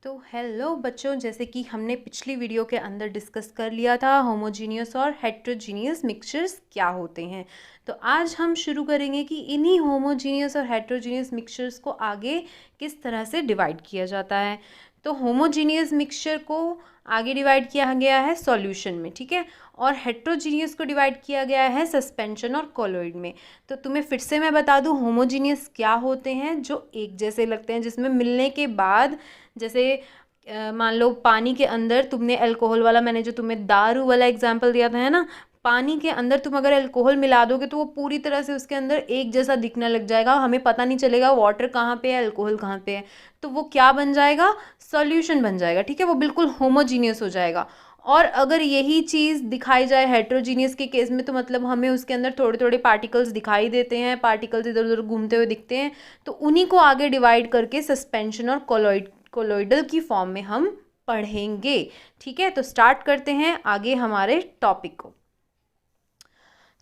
तो हेलो बच्चों, जैसे कि हमने पिछली वीडियो के अंदर डिस्कस कर लिया था होमोजीनियस और हेट्रोजीनियस मिक्सचर्स क्या होते हैं। तो आज हम शुरू करेंगे कि इन्हीं होमोजीनियस और हेट्रोजीनियस मिक्सचर्स को आगे किस तरह से डिवाइड किया जाता है। तो होमोजीनियस मिक्सचर को आगे डिवाइड किया गया है सॉल्यूशन में, ठीक है, और हेट्रोजीनियस को डिवाइड किया गया है सस्पेंशन और कोलॉइड में। तो तुम्हें फिर से मैं बता दूं होमोजीनियस क्या होते हैं, जो एक जैसे लगते हैं, जिसमें मिलने के बाद जैसे मान लो पानी के अंदर तुमने अल्कोहल वाला, मैंने जो तुम्हें दारू वाला एग्जांपल दिया था, है ना, पानी के अंदर तुम अगर अल्कोहल मिला दोगे तो वो पूरी तरह से उसके अंदर एक जैसा दिखने लग जाएगा, हमें पता नहीं चलेगा वाटर कहाँ पे है, अल्कोहल कहाँ पे है। तो वो क्या बन जाएगा, सॉल्यूशन बन जाएगा, ठीक है, वो बिल्कुल होमोजीनियस हो जाएगा। और अगर यही चीज़ दिखाई जाए हेट्रोजीनियस के केस में, तो मतलब हमें उसके अंदर थोड़े थोड़े पार्टिकल्स दिखाई देते हैं, पार्टिकल्स इधर उधर घूमते हुए दिखते हैं, तो उन्हीं को आगे डिवाइड करके सस्पेंशन और कोलॉइडल की फॉर्म में हम पढ़ेंगे। ठीक है, तो स्टार्ट करते हैं आगे हमारे टॉपिक को।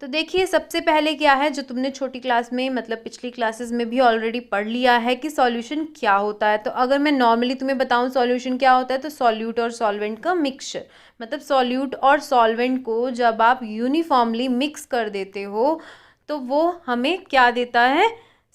तो देखिए, सबसे पहले क्या है, जो तुमने छोटी क्लास में मतलब पिछली क्लासेस में भी ऑलरेडी पढ़ लिया है कि सॉल्यूशन क्या होता है। तो अगर मैं नॉर्मली तुम्हें बताऊं सॉल्यूशन क्या होता है, तो सॉल्यूट और सॉल्वेंट का मिक्सचर, मतलब सॉल्यूट और सॉल्वेंट को जब आप यूनिफॉर्मली मिक्स कर देते हो तो वो हमें क्या देता है,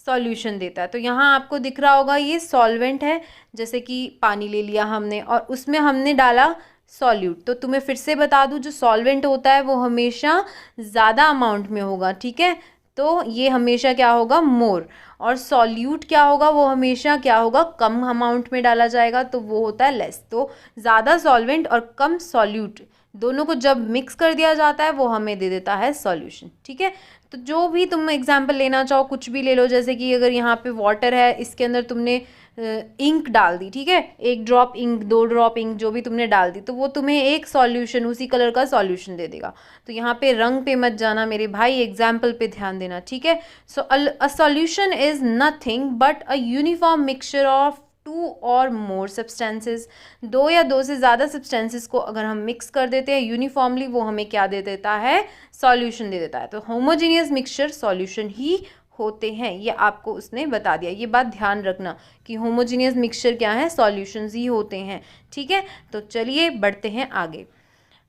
सॉल्यूशन देता है। तो यहाँ आपको दिख रहा होगा ये सॉल्वेंट है, जैसे कि पानी ले लिया हमने और उसमें हमने डाला सॉल्यूट। तो तुम्हें फिर से बता दूं, जो सॉल्वेंट होता है वो हमेशा ज़्यादा अमाउंट में होगा, ठीक है, तो ये हमेशा क्या होगा, मोर। और सॉल्यूट क्या होगा, वो हमेशा क्या होगा, कम अमाउंट में डाला जाएगा, तो वो होता है लेस। तो ज़्यादा सॉल्वेंट और कम सॉल्यूट दोनों को जब मिक्स कर दिया जाता है वो हमें दे देता है सॉल्यूशन, ठीक है। तो जो भी तुम एग्जाम्पल लेना चाहो कुछ भी ले लो, जैसे कि अगर यहाँ पे वाटर है, इसके अंदर तुमने इंक डाल दी, ठीक है, एक ड्रॉप इंक, 2 ड्रॉप इंक, जो भी तुमने डाल दी, तो वो तुम्हें एक सॉल्यूशन, उसी कलर का सॉल्यूशन दे देगा। तो यहाँ पे रंग पे मत जाना मेरे भाई, एग्जाम्पल पे ध्यान देना, ठीक है। So a solution is nothing but a uniform mixture of 2 और मोर सब्सटेंसेस। 2 या 2 से ज़्यादा सब्सटेंसेस को अगर हम मिक्स कर देते हैं यूनिफॉर्मली, वो हमें क्या दे देता है, सॉल्यूशन दे देता है। तो होमोजीनियस मिक्सचर सॉल्यूशन ही होते हैं, ये आपको उसने बता दिया। ये बात ध्यान रखना कि होमोजीनियस मिक्सचर क्या है, सॉल्यूशंस ही होते हैं, ठीक है। तो चलिए बढ़ते हैं आगे।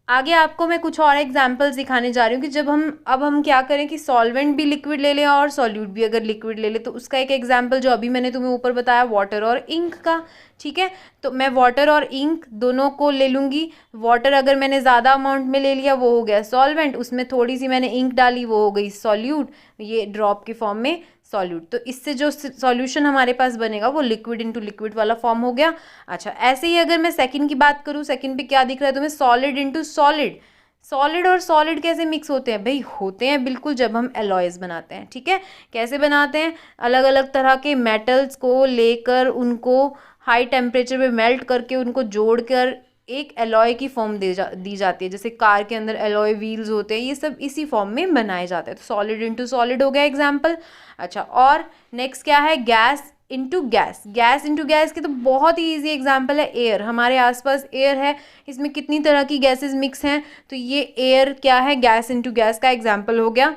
आगे आपको मैं कुछ और एग्जांपल्स दिखाने जा रही हूँ कि जब हम क्या करें कि सॉल्वेंट भी लिक्विड ले लें और सॉल्यूट भी अगर लिक्विड ले लें, तो उसका एक एग्जांपल जो अभी मैंने तुम्हें ऊपर बताया, वाटर और इंक का, ठीक है। तो मैं वाटर और इंक दोनों को ले लूँगी। वाटर अगर मैंने ज़्यादा अमाउंट में ले लिया वो हो गया सॉल्वेंट, उसमें थोड़ी सी मैंने इंक डाली वो हो गई सॉल्यूट, ये ड्रॉप के फॉर्म में सॉल्यूट। तो इससे जो सॉल्यूशन हमारे पास बनेगा वो लिक्विड इनटू लिक्विड वाला फॉर्म हो गया। अच्छा, ऐसे ही अगर मैं सेकंड की बात करूँ, सेकंड पे क्या दिख रहा है तुम्हें, सॉलिड इनटू सॉलिड। सॉलिड और सॉलिड कैसे मिक्स होते हैं भाई, होते हैं बिल्कुल जब हम एलॉयज बनाते हैं, ठीक है। कैसे बनाते हैं, अलग अलग तरह के मेटल्स को लेकर उनको हाई टेम्परेचर पे मेल्ट करके उनको जोड़कर एक एलॉय की फॉर्म दी जाती है। जैसे कार के अंदर एलॉय व्हील्स होते हैं, ये सब इसी फॉर्म में बनाए जाते हैं। तो सॉलिड इनटू सॉलिड हो गया एग्जांपल। अच्छा, और नेक्स्ट क्या है, gas into gas. Gas into gas की तो बहुत ही इजी एग्जांपल है एयर। हमारे आसपास एयर है, इसमें कितनी तरह की गैसेस मिक्स हैं, तो ये एयर क्या है, गैस इनटू गैस का एग्जांपल हो गया।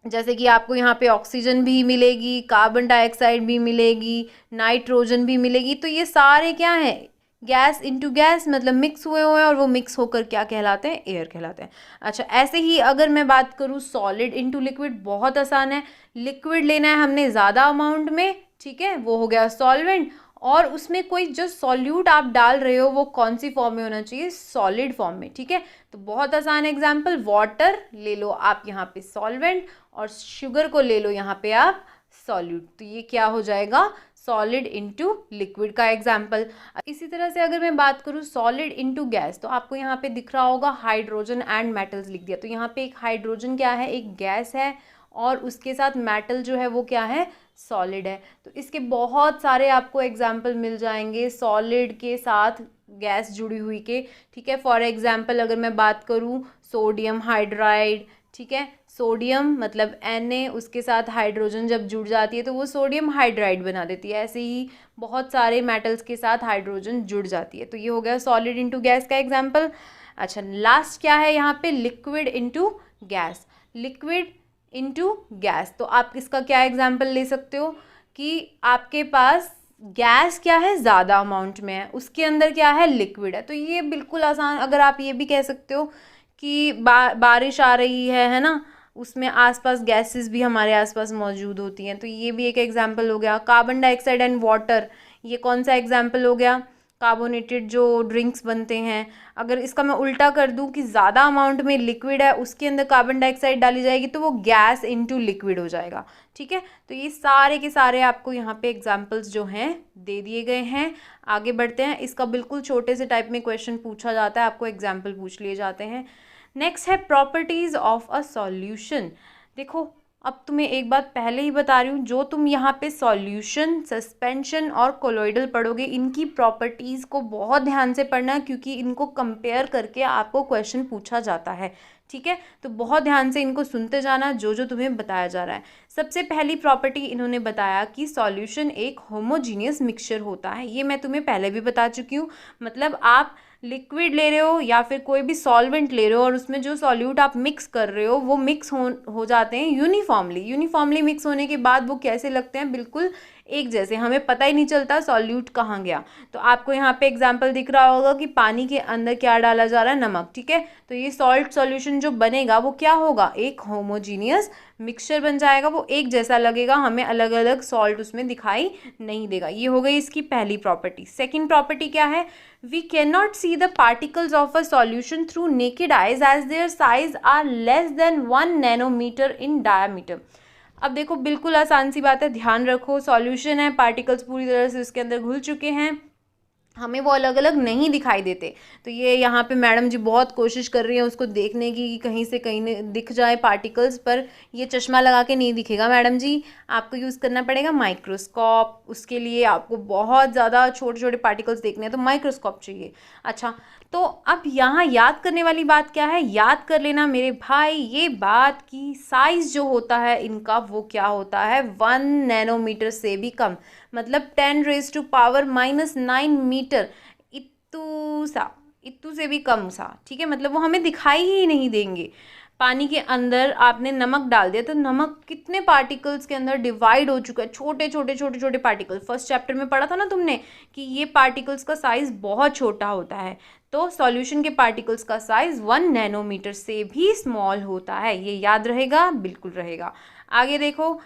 जैसे कि आपको यहाँ पे ऑक्सीजन भी मिलेगी, कार्बन डाइऑक्साइड भी मिलेगी, नाइट्रोजन भी मिलेगी, तो ये सारे क्या हैं, गैस इनटू गैस, मतलब मिक्स हुए हुए हैं, और वो मिक्स होकर क्या कहलाते हैं, एयर कहलाते हैं। अच्छा, ऐसे ही अगर मैं बात करूँ सॉलिड इनटू लिक्विड, बहुत आसान है। लिक्विड लेना है हमने ज़्यादा अमाउंट में, ठीक है, वो हो गया सॉल्वेंट, और उसमें कोई जो सॉल्यूट आप डाल रहे हो वो कौन सी फॉर्म में होना चाहिए, सॉलिड फॉर्म में, ठीक है। तो बहुत आसान एग्जांपल, वाटर ले लो आप यहाँ पे सॉल्वेंट, और शुगर को ले लो यहाँ पे आप सॉल्यूट, तो ये क्या हो जाएगा, सॉलिड इनटू लिक्विड का एग्जांपल। इसी तरह से अगर मैं बात करूँ सॉलिड इनटू गैस, तो आपको यहाँ पे दिख रहा होगा हाइड्रोजन एंड मेटल्स लिख दिया। तो यहाँ पे एक हाइड्रोजन क्या है, एक गैस है, और उसके साथ मेटल जो है वो क्या है, सॉलिड है। तो इसके बहुत सारे आपको एग्जाम्पल मिल जाएंगे सॉलिड के साथ गैस जुड़ी हुई के, ठीक है। फॉर एग्जाम्पल अगर मैं बात करूँ सोडियम हाइड्राइड, ठीक है, सोडियम मतलब Na, उसके साथ हाइड्रोजन जब जुड़ जाती है तो वो सोडियम हाइड्राइड बना देती है। ऐसे ही बहुत सारे मेटल्स के साथ हाइड्रोजन जुड़ जाती है। तो ये हो गया सॉलिड इनटू गैस का एग्जांपल। अच्छा, लास्ट क्या है यहाँ पे, liquid into gas. Liquid into gas, तो आप इसका क्या एग्जांपल ले सकते हो कि आपके पास गैस क्या है, ज़्यादा अमाउंट में है, उसके अंदर क्या है, लिक्विड है। तो ये बिल्कुल आसान, अगर आप ये भी कह सकते हो कि बारिश आ रही है ना, उसमें आसपास गैसेस भी हमारे आसपास मौजूद होती हैं, तो ये भी एक एग्जांपल हो गया। कार्बन डाइऑक्साइड एंड वाटर, ये कौन सा एग्जांपल हो गया, कार्बोनेटेड जो ड्रिंक्स बनते हैं। अगर इसका मैं उल्टा कर दूं कि ज़्यादा अमाउंट में लिक्विड है, उसके अंदर कार्बन डाइऑक्साइड डाली जाएगी, तो वो गैस इनटू लिक्विड हो जाएगा। ठीक है, तो ये सारे के सारे आपको यहाँ पे एग्जांपल्स जो हैं दे दिए गए हैं। आगे बढ़ते हैं, इसका बिल्कुल छोटे से टाइप में क्वेश्चन पूछा जाता है, आपको एग्जाम्पल पूछ लिए जाते हैं। नेक्स्ट है प्रॉपर्टीज़ ऑफ अ सॉल्यूशन। देखो, अब तुम्हें एक बात पहले ही बता रही हूँ, जो तुम यहाँ पे सॉल्यूशन, सस्पेंशन और कोलॉइडल पढ़ोगे, इनकी प्रॉपर्टीज़ को बहुत ध्यान से पढ़ना, क्योंकि इनको कंपेयर करके आपको क्वेश्चन पूछा जाता है। ठीक है, तो बहुत ध्यान से इनको सुनते जाना, जो जो तुम्हें बताया जा रहा है। सबसे पहली प्रॉपर्टी इन्होंने बताया कि सॉल्यूशन एक होमोजीनियस मिक्सचर होता है। ये मैं तुम्हें पहले भी बता चुकी हूँ। मतलब आप लिक्विड ले रहे हो या फिर कोई भी सॉल्वेंट ले रहे हो, और उसमें जो सॉल्यूट आप मिक्स कर रहे हो वो मिक्स हो जाते हैं यूनिफॉर्मली मिक्स होने के बाद वो कैसे लगते हैं, बिल्कुल एक जैसे, हमें पता ही नहीं चलता सॉल्यूट कहाँ गया। तो आपको यहाँ पे एग्जांपल दिख रहा होगा कि पानी के अंदर क्या डाला जा रहा है, नमक। ठीक है, तो ये सॉल्ट सॉल्यूशन जो बनेगा वो क्या होगा, एक होमोजीनियस मिक्सचर बन जाएगा, वो एक जैसा लगेगा, हमें अलग अलग सॉल्ट उसमें दिखाई नहीं देगा। ये हो गई इसकी पहली प्रॉपर्टी। सेकेंड प्रॉपर्टी क्या है, we can not see the particles of a solution through naked eyes as their size are less than 1 nanometre in diameter. अब देखो, बिल्कुल आसान सी बात है, ध्यान रखो, सॉल्यूशन है, पार्टिकल्स पूरी तरह से उसके अंदर घुल चुके हैं, हमें वो अलग अलग नहीं दिखाई देते। तो ये यहाँ पे मैडम जी बहुत कोशिश कर रही हैं उसको देखने की कि कहीं से कहीं दिख जाए पार्टिकल्स, पर ये चश्मा लगा के नहीं दिखेगा मैडम जी, आपको यूज़ करना पड़ेगा माइक्रोस्कोप। उसके लिए आपको बहुत ज़्यादा छोटे छोटे पार्टिकल्स देखने हैं, तो माइक्रोस्कोप चाहिए। अच्छा, तो अब यहाँ याद करने वाली बात क्या है, याद कर लेना मेरे भाई ये बात कि साइज़ जो होता है इनका वो क्या होता है, 1 नैनोमीटर से भी कम, मतलब 10⁻⁻⁹ मीटर, इतू से भी कम सा। ठीक है, मतलब वो हमें दिखाई ही नहीं देंगे। पानी के अंदर आपने नमक डाल दिया, तो नमक कितने पार्टिकल्स के अंदर डिवाइड हो चुका है, छोटे छोटे छोटे छोटे पार्टिकल। फर्स्ट चैप्टर में पढ़ा था ना तुमने कि ये पार्टिकल्स का साइज बहुत छोटा होता है, तो सॉल्यूशन के पार्टिकल्स का साइज 1 नैनोमीटर से भी स्मॉल होता है। ये याद रहेगा, बिल्कुल रहेगा। आगे देखो,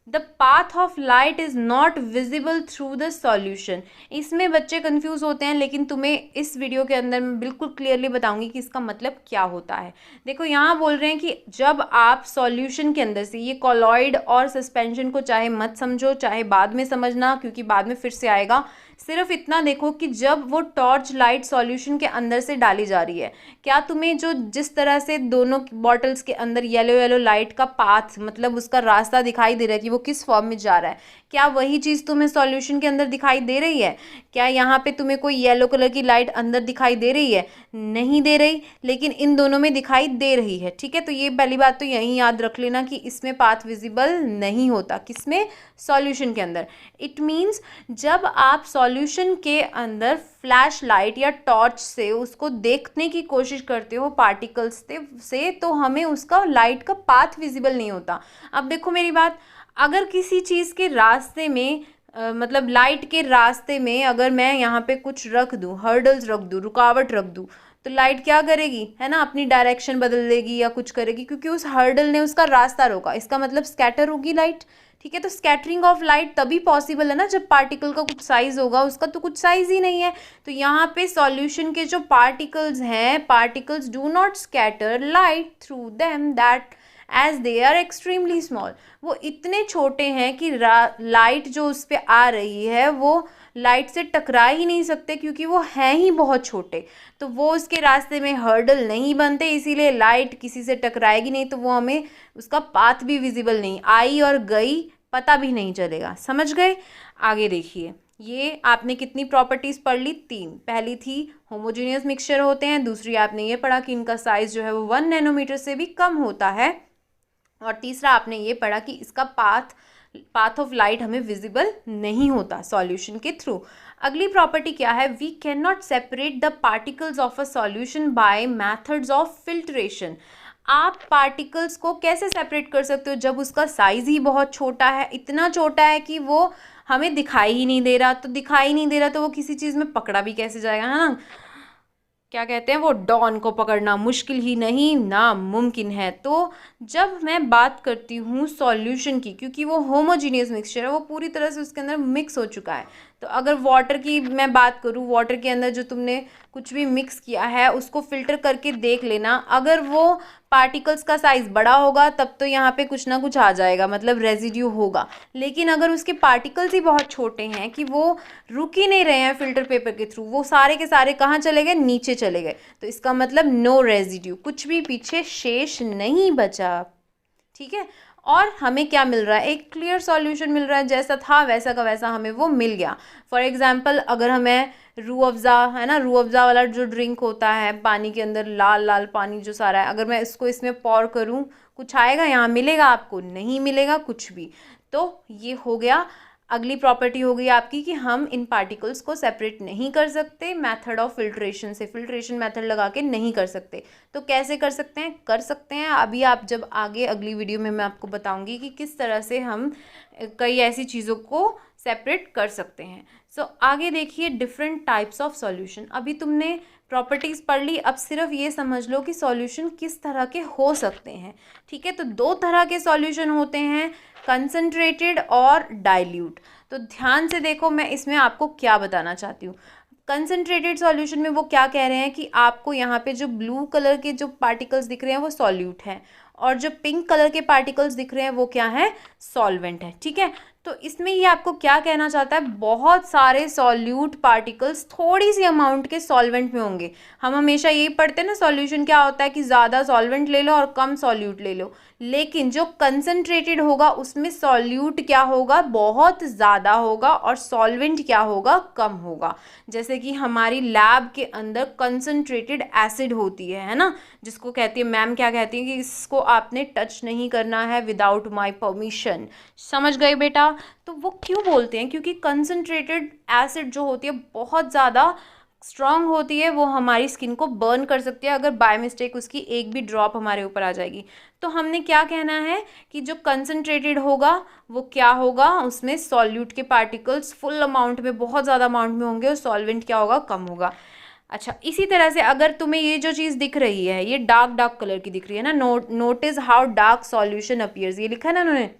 the path of light is not visible through the solution. इसमें बच्चे कंफ्यूज होते हैं, लेकिन तुम्हें इस वीडियो के अंदर मैं बिल्कुल क्लियरली बताऊंगी कि इसका मतलब क्या होता है। देखो, यहाँ बोल रहे हैं कि जब आप सॉल्यूशन के अंदर से, ये कॉलॉइड और सस्पेंशन को चाहे मत समझो, चाहे बाद में समझना, क्योंकि बाद में फिर से आएगा, सिर्फ इतना देखो कि जब वो टॉर्च लाइट सॉल्यूशन के अंदर से डाली जा रही है, क्या तुम्हें जो जिस तरह से दोनों बॉटल्स के अंदर येलो येलो लाइट का पाथ, मतलब उसका रास्ता दिखाई दे रहा है कि वो किस फॉर्म में जा रहा है, क्या वही चीज़ तुम्हें सॉल्यूशन के अंदर दिखाई दे रही है? क्या यहाँ पे तुम्हें कोई येलो कलर की लाइट अंदर दिखाई दे रही है? नहीं दे रही, लेकिन इन दोनों में दिखाई दे रही है। ठीक है, तो ये पहली बात तो यहीं याद रख लेना कि इसमें पाथ विजिबल नहीं होता, किसमें, सॉल्यूशन के अंदर। इट मीन्स जब आप सॉल्यूशन के अंदर फ्लैश लाइट या टॉर्च से उसको देखने की कोशिश करते हो पार्टिकल्स से, तो हमें उसका लाइट का पाथ विजिबल नहीं होता। अब देखो मेरी बात, अगर किसी चीज़ के रास्ते में मतलब लाइट के रास्ते में अगर मैं यहाँ पे कुछ रख दूँ, हर्डल्स रख दूँ, रुकावट रख दूँ, तो लाइट क्या करेगी, है ना, अपनी डायरेक्शन बदल देगी या कुछ करेगी, क्योंकि उस हर्डल ने उसका रास्ता रोका, इसका मतलब स्कैटर होगी लाइट। ठीक है, तो स्कैटरिंग ऑफ लाइट तभी पॉसिबल है ना जब पार्टिकल का कुछ साइज होगा, उसका तो कुछ साइज ही नहीं है। तो यहाँ पे सॉल्यूशन के जो पार्टिकल्स हैं, particles do not scatter light through them that as they are extremely small. वो इतने छोटे हैं कि लाइट जो उस पर आ रही है वो लाइट से टकरा ही नहीं सकते, क्योंकि वो हैं ही बहुत छोटे, तो वो उसके रास्ते में हर्डल नहीं बनते, इसीलिए लाइट किसी से टकराएगी नहीं, तो वो हमें उसका पाथ भी विजिबल नहीं, आई और गई पता भी नहीं चलेगा। समझ गए? आगे देखिए, ये आपने कितनी प्रॉपर्टीज़ पढ़ ली, 3। पहली थी होमोजीनियस मिक्सचर होते हैं, दूसरी आपने ये पढ़ा कि इनका साइज़ जो है वो 1 नैनोमीटर से भी कम होता है, और तीसरा आपने ये पढ़ा कि इसका पाथ ऑफ लाइट हमें विजिबल नहीं होता सॉल्यूशन के थ्रू। अगली प्रॉपर्टी क्या है, we can not separate the particles of a solution by methods of filtration. आप पार्टिकल्स को कैसे सेपरेट कर सकते हो जब उसका साइज़ ही बहुत छोटा है, इतना छोटा है कि वो हमें दिखाई ही नहीं दे रहा, तो दिखाई नहीं दे रहा तो वो किसी चीज़ में पकड़ा भी कैसे जाएगा, है ना। क्या कहते हैं, वो डॉन को पकड़ना मुश्किल ही नहीं नामुमकिन है। तो जब मैं बात करती हूँ सॉल्यूशन की, क्योंकि वो होमोजीनियस मिक्सचर है, वो पूरी तरह से उसके अंदर मिक्स हो चुका है। तो अगर वाटर की मैं बात करूँ, वाटर के अंदर जो तुमने कुछ भी मिक्स किया है उसको फिल्टर करके देख लेना, अगर वो पार्टिकल्स का साइज़ बड़ा होगा तब तो यहाँ पे कुछ ना कुछ आ जाएगा, मतलब रेजिड्यू होगा। लेकिन अगर उसके पार्टिकल्स ही बहुत छोटे हैं कि वो रुक ही नहीं रहे हैं फिल्टर पेपर के थ्रू, वो सारे के सारे कहाँ चले गए, नीचे चले गए, तो इसका मतलब नो रेजिड्यू, कुछ भी पीछे शेष नहीं बचा। ठीक है, और हमें क्या मिल रहा है, एक क्लियर सॉल्यूशन मिल रहा है, जैसा था वैसा का वैसा हमें वो मिल गया। फॉर एग्जांपल अगर हमें रूह अफ़ज़ा, है ना, रूह अफ़ज़ा वाला जो ड्रिंक होता है, पानी के अंदर लाल लाल पानी जो सारा है, अगर मैं इसको इसमें पॉर करूँ, कुछ आएगा यहाँ, मिलेगा आपको, नहीं मिलेगा कुछ भी। तो ये हो गया, अगली प्रॉपर्टी हो गई आपकी कि हम इन पार्टिकल्स को सेपरेट नहीं कर सकते मेथड ऑफ फिल्ट्रेशन से, फिल्ट्रेशन मेथड लगा के नहीं कर सकते। तो कैसे कर सकते हैं, कर सकते हैं अभी आप जब आगे अगली वीडियो में मैं आपको बताऊंगी कि किस तरह से हम कई ऐसी चीज़ों को सेपरेट कर सकते हैं। सो आगे देखिए डिफरेंट टाइप्स ऑफ सॉल्यूशन। अभी तुमने प्रॉपर्टीज़ पढ़ ली, अब सिर्फ ये समझ लो कि सॉल्यूशन किस तरह के हो सकते हैं। ठीक है, तो दो तरह के सॉल्यूशन होते हैं, कंसनट्रेटेड और डाइल्यूट। तो ध्यान से देखो मैं इसमें आपको क्या बताना चाहती हूँ। कंसनट्रेटेड सॉल्यूशन में वो क्या कह रहे हैं कि आपको यहाँ पे जो ब्लू कलर के जो पार्टिकल्स दिख रहे हैं वो सॉल्यूट हैं, और जो पिंक कलर के पार्टिकल्स दिख रहे हैं वो क्या है, सॉल्वेंट है। ठीक है, तो इसमें ये आपको क्या कहना चाहता है, बहुत सारे सॉल्यूट पार्टिकल्स थोड़ी सी अमाउंट के सॉल्वेंट में होंगे। हम हमेशा यही पढ़ते हैं ना, सॉल्यूशन क्या होता है कि ज़्यादा सॉल्वेंट ले लो और कम सॉल्यूट ले लो, लेकिन जो कंसनट्रेटेड होगा उसमें सॉल्यूट क्या होगा, बहुत ज़्यादा होगा, और सॉल्वेंट क्या होगा, कम होगा। जैसे कि हमारी लैब के अंदर कंसनट्रेटेड एसिड होती है ना, जिसको कहती है मैम, क्या कहती है कि इसको आपने टच नहीं करना है विदाउट माय परमिशन। समझ गए बेटा। तो वो क्यों बोलते हैं, क्योंकि कंसनट्रेटेड एसिड जो होती है बहुत ज़्यादा स्ट्रॉन्ग होती है, वो हमारी स्किन को बर्न कर सकती है अगर बाय मिस्टेक उसकी एक भी ड्रॉप हमारे ऊपर आ जाएगी। तो हमने क्या कहना है कि जो कंसनट्रेटेड होगा वो क्या होगा, उसमें सॉल्यूट के पार्टिकल्स फुल अमाउंट में, बहुत ज़्यादा अमाउंट में होंगे, और सॉल्वेंट क्या होगा, कम होगा। अच्छा, इसी तरह से अगर तुम्हें ये जो चीज़ दिख रही है, ये डार्क डार्क कलर की दिख रही है ना, notice how dark solution appears, ये लिखा है ना उन्होंने।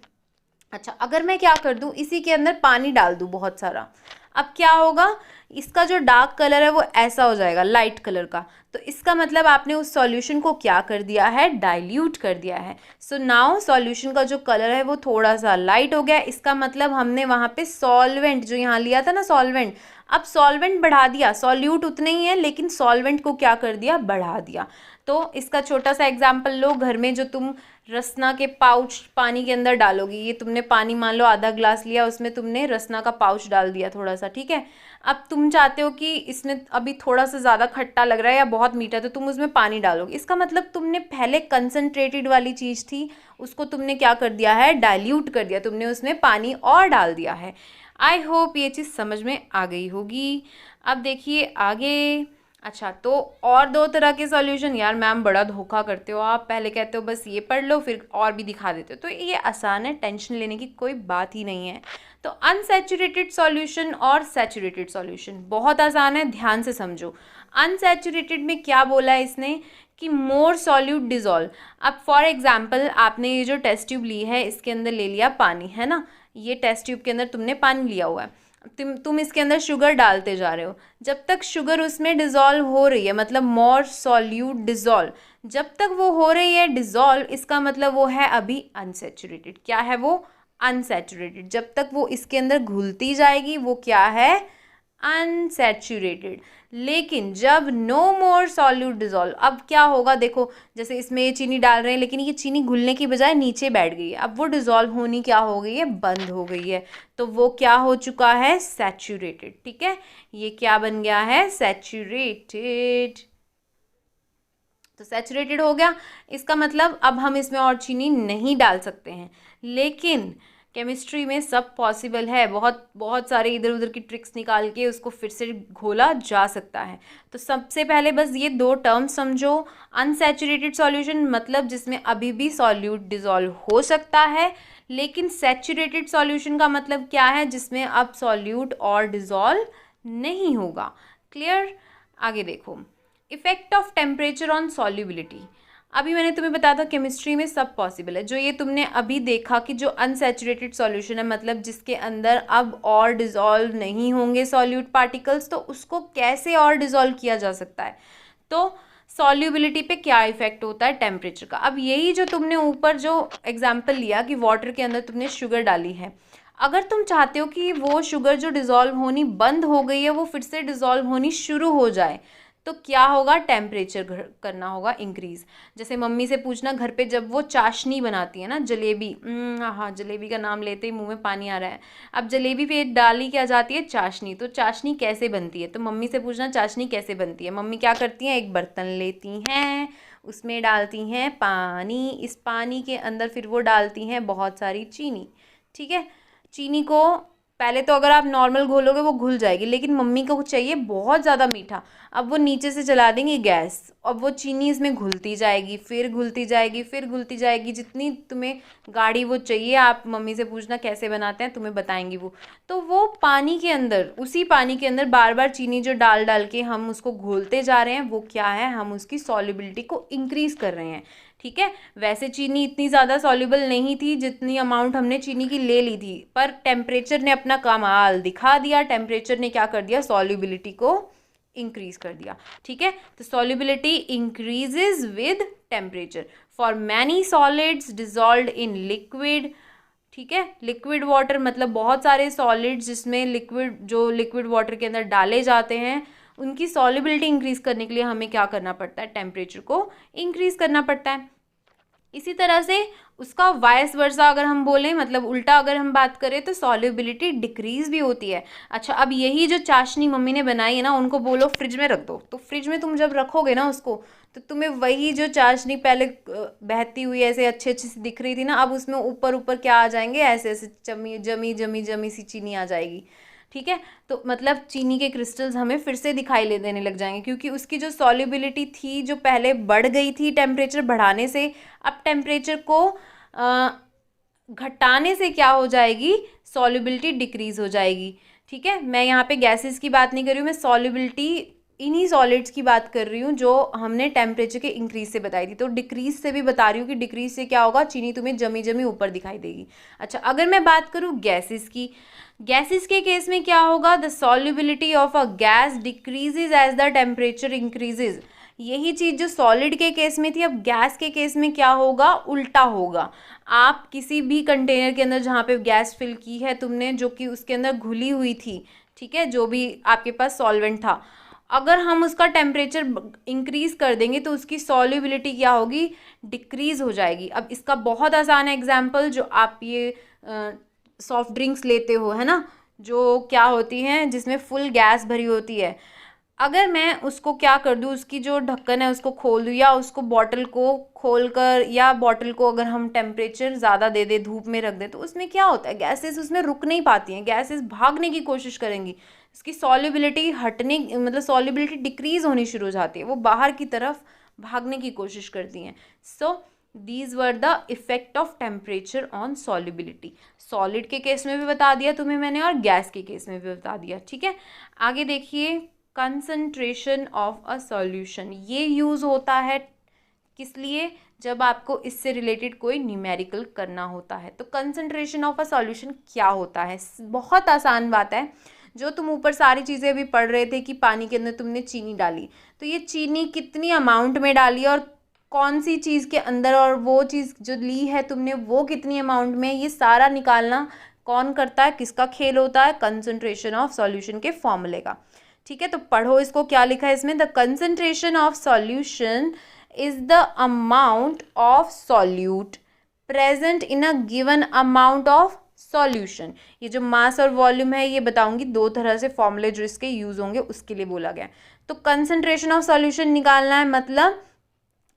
अच्छा, अगर मैं क्या कर दूं, इसी के अंदर पानी डाल दूं बहुत सारा, अब क्या होगा, इसका जो डार्क कलर है वो ऐसा हो जाएगा, लाइट कलर का। तो इसका मतलब आपने उस सॉल्यूशन को क्या कर दिया है, डाइल्यूट कर दिया है। सो नाउ सॉल्यूशन का जो कलर है वो थोड़ा सा लाइट हो गया। इसका मतलब हमने वहाँ पे सॉल्वेंट जो यहाँ लिया था ना, सॉल्वेंट, अब सॉल्वेंट बढ़ा दिया, सॉल्यूट उतने ही है लेकिन सॉल्वेंट को क्या कर दिया, बढ़ा दिया। तो इसका छोटा सा एग्जाम्पल लो, घर में जो तुम रसना के पाउच पानी के अंदर डालोगी, ये तुमने पानी मान लो आधा ग्लास लिया, उसमें तुमने रसना का पाउच डाल दिया थोड़ा सा, ठीक है। अब तुम चाहते हो कि इसमें अभी थोड़ा सा ज़्यादा खट्टा लग रहा है या बहुत मीठा, तो तुम उसमें पानी डालोगे। इसका मतलब तुमने पहले कंसनट्रेटेड वाली चीज़ थी उसको तुमने क्या कर दिया है, डाइल्यूट कर दिया, तुमने उसमें पानी और डाल दिया है। आई होप ये चीज़ समझ में आ गई होगी। अब देखिए आगे। अच्छा, तो और दो तरह के सॉल्यूशन, यार मैम बड़ा धोखा करते हो आप, पहले कहते हो बस ये पढ़ लो फिर और भी दिखा देते हो, तो ये आसान है, टेंशन लेने की कोई बात ही नहीं है। तो अनसैचुरेटेड सॉल्यूशन और सैचुरेटेड सॉल्यूशन बहुत आसान है, ध्यान से समझो। अनसैचुरेटेड में क्या बोला है इसने कि मोर सॉल्यूट डिजॉल्व। अब फॉर एग्जाम्पल आपने ये जो टेस्ट ट्यूब ली है इसके अंदर ले लिया पानी, है ना, ये टेस्ट ट्यूब के अंदर तुमने पानी लिया हुआ है, तुम इसके अंदर शुगर डालते जा रहे हो, जब तक शुगर उसमें डिज़ोल्व हो रही है, मतलब मोर सॉल्यूट डिज़ोल्व, जब तक वो हो रही है डिज़ोल्व, इसका मतलब वो है अभी अनसैचुरेटेड। क्या है वो, अनसैचुरेटेड। जब तक वो इसके अंदर घुलती जाएगी वो क्या है, अनसैचुरेटेड। लेकिन जब नो मोर सॉल्यूट डिजॉल्व, अब क्या होगा, देखो जैसे इसमें ये चीनी डाल रहे हैं लेकिन ये चीनी घुलने की बजाय नीचे बैठ गई है, अब वो डिजॉल्व होनी क्या हो गई है, बंद हो गई है, तो वो क्या हो चुका है, सैचुरेटेड। ठीक है, ये क्या बन गया है, सैचुरेटेड। तो सैचुरेटेड हो गया, इसका मतलब अब हम इसमें और चीनी नहीं डाल सकते हैं। लेकिन केमिस्ट्री में सब पॉसिबल है, बहुत बहुत सारे इधर उधर की ट्रिक्स निकाल के उसको फिर से घोला जा सकता है। तो सबसे पहले बस ये दो टर्म्स समझो। अनसैचुरेटेड सॉल्यूशन मतलब जिसमें अभी भी सॉल्यूट डिज़ोल्व हो सकता है, लेकिन सैचुरेटेड सॉल्यूशन का मतलब क्या है, जिसमें अब सॉल्यूट और डिज़ोल्व नहीं होगा। क्लियर? आगे देखो, effect of temperature on solubility. अभी मैंने तुम्हें बताया था केमिस्ट्री में सब पॉसिबल है। जो ये तुमने अभी देखा कि जो अनसैचुरेटेड सॉल्यूशन है, मतलब जिसके अंदर अब और डिज़ोल्व नहीं होंगे सॉल्यूट पार्टिकल्स, तो उसको कैसे और डिज़ोल्व किया जा सकता है। तो सॉल्युबिलिटी पे क्या इफेक्ट होता है टेम्परेचर का। अब यही जो तुमने ऊपर जो एग्जाम्पल लिया कि वाटर के अंदर तुमने शुगर डाली है, अगर तुम चाहते हो कि वो शुगर जो डिज़ोल्व होनी बंद हो गई है वो फिर से डिज़ोल्व होनी शुरू हो जाए, तो क्या होगा, टेम्परेचर करना होगा इंक्रीज़। जैसे मम्मी से पूछना घर पे जब वो चाशनी बनाती है ना, जलेबी, हाँ जलेबी का नाम लेते ही मुंह में पानी आ रहा है। अब जलेबी पे डाली क्या जाती है, चाशनी। तो चाशनी कैसे बनती है, तो मम्मी से पूछना चाशनी कैसे बनती है। मम्मी क्या करती हैं, एक बर्तन लेती हैं, उसमें डालती हैं पानी, इस पानी के अंदर फिर वो डालती हैं बहुत सारी चीनी। ठीक है, चीनी को पहले तो अगर आप नॉर्मल घोलोगे वो घुल जाएगी, लेकिन मम्मी को चाहिए बहुत ज़्यादा मीठा। अब वो नीचे से चला देंगी गैस, अब वो चीनी इसमें घुलती जाएगी, फिर घुलती जाएगी, फिर घुलती जाएगी, जितनी तुम्हें गाढ़ी वो चाहिए। आप मम्मी से पूछना कैसे बनाते हैं, तुम्हें बताएंगी वो। तो वो पानी के अंदर, उसी पानी के अंदर बार बार चीनी जो डाल डाल के हम उसको घोलते जा रहे हैं, वो क्या है, हम उसकी सॉल्युबिलिटी को इंक्रीज़ कर रहे हैं। ठीक है, वैसे चीनी इतनी ज़्यादा सॉल्युबल नहीं थी जितनी अमाउंट हमने चीनी की ले ली थी, पर टेम्परेचर ने अपना कमाल दिखा दिया। टेम्परेचर ने क्या कर दिया, सॉल्युबिलिटी को इंक्रीज कर दिया। ठीक है, तो solubility increases with temperature for many solids dissolved in liquid. ठीक है, लिक्विड वाटर मतलब बहुत सारे सॉलिड्स जिसमें लिक्विड, जो लिक्विड वाटर के अंदर डाले जाते हैं, उनकी सॉल्युबिलिटी इंक्रीज करने के लिए हमें क्या करना पड़ता है, टेम्परेचर को इंक्रीज करना पड़ता है। इसी तरह से उसका वाइस वर्सा अगर हम बोलें, मतलब उल्टा अगर हम बात करें, तो सॉल्युबिलिटी डिक्रीज भी होती है। अच्छा, अब यही जो चाशनी मम्मी ने बनाई है ना, उनको बोलो फ्रिज में रख दो, तो फ्रिज में तुम जब रखोगे ना उसको, तो तुम्हें वही जो चाशनी पहले बहती हुई ऐसे अच्छी अच्छी सी दिख रही थी ना, अब उसमें ऊपर ऊपर क्या आ जाएंगे, ऐसे ऐसे जमी जमी जमी जमी सी चीनी आ जाएगी। ठीक है, तो मतलब चीनी के क्रिस्टल्स हमें फिर से दिखाई ले देने लग जाएंगे, क्योंकि उसकी जो सॉल्युबिलिटी थी, जो पहले बढ़ गई थी टेम्परेचर बढ़ाने से, अब टेम्परेचर को घटाने से क्या हो जाएगी, सॉल्युबिलिटी डिक्रीज हो जाएगी। ठीक है, मैं यहाँ पे गैसेस की बात नहीं कर रही हूँ, मैं सॉल्युबिलिटी इन्हीं सॉलिड्स की बात कर रही हूँ जो हमने टेम्परेचर के इंक्रीज से बताई थी। तो डिक्रीज से भी बता रही हूँ कि डिक्रीज से क्या होगा, चीनी तुम्हें जमी जमी ऊपर दिखाई देगी। अच्छा, अगर मैं बात करूँ गैसेस की, गैसेस के केस में क्या होगा, the solubility of a gas decreases as the temperature increases. यही चीज़ जो सॉलिड के केस में थी, अब गैस के केस में क्या होगा, उल्टा होगा। आप किसी भी कंटेनर के अंदर जहाँ पे गैस फिल की है तुमने, जो कि उसके अंदर घुली हुई थी, ठीक है, जो भी आपके पास सॉल्वेंट था, अगर हम उसका टेम्परेचर इंक्रीज कर देंगे तो उसकी सॉल्युबिलिटी क्या होगी, डिक्रीज हो जाएगी। अब इसका बहुत आसान एग्जाम्पल, जो आप ये सॉफ्ट ड्रिंक्स लेते हो, है ना, जो क्या होती हैं, जिसमें फुल गैस भरी होती है, अगर मैं उसको क्या कर दूँ, उसकी जो ढक्कन है उसको खोल दूँ, या उसको बॉटल को खोल कर, या बॉटल को अगर हम टेम्परेचर ज़्यादा दे दे, धूप में रख दे, तो उसमें क्या होता है, गैसेस उसमें रुक नहीं पाती हैं, गैसेस भागने की कोशिश करेंगी, इसकी सॉल्युबिलिटी हटने, मतलब सॉल्युबिलिटी डिक्रीज होनी शुरू हो जाती है, वो बाहर की तरफ भागने की कोशिश करती हैं। So these were the effect of temperature on solubility. Solid के केस में भी बता दिया तुम्हें मैंने, और गैस के केस में भी बता दिया। ठीक है, आगे देखिए, कंसंट्रेशन ऑफ अ सॉल्यूशन। ये यूज़ होता है किस लिए, जब आपको इससे रिलेटेड कोई न्यूमेरिकल करना होता है। तो कंसंट्रेशन ऑफ अ सॉल्यूशन क्या होता है, बहुत आसान बात है। जो तुम ऊपर सारी चीज़ें अभी पढ़ रहे थे कि पानी के अंदर तुमने चीनी डाली, तो ये चीनी कितनी अमाउंट में डाली और कौन सी चीज़ के अंदर, और वो चीज़ जो ली है तुमने वो कितनी अमाउंट में, ये सारा निकालना कौन करता है, किसका खेल होता है, कंसंट्रेशन ऑफ सॉल्यूशन के फॉर्मूले का। ठीक है, तो पढ़ो इसको, क्या लिखा है इसमें, the concentration of solution is the amount of solute present in a given amount of solution. ये जो मास और वॉल्यूम है, ये बताऊंगी दो तरह से फॉर्मूले जो इसके यूज होंगे उसके लिए बोला गया। तो कंसंट्रेशन ऑफ सॉल्यूशन निकालना है, मतलब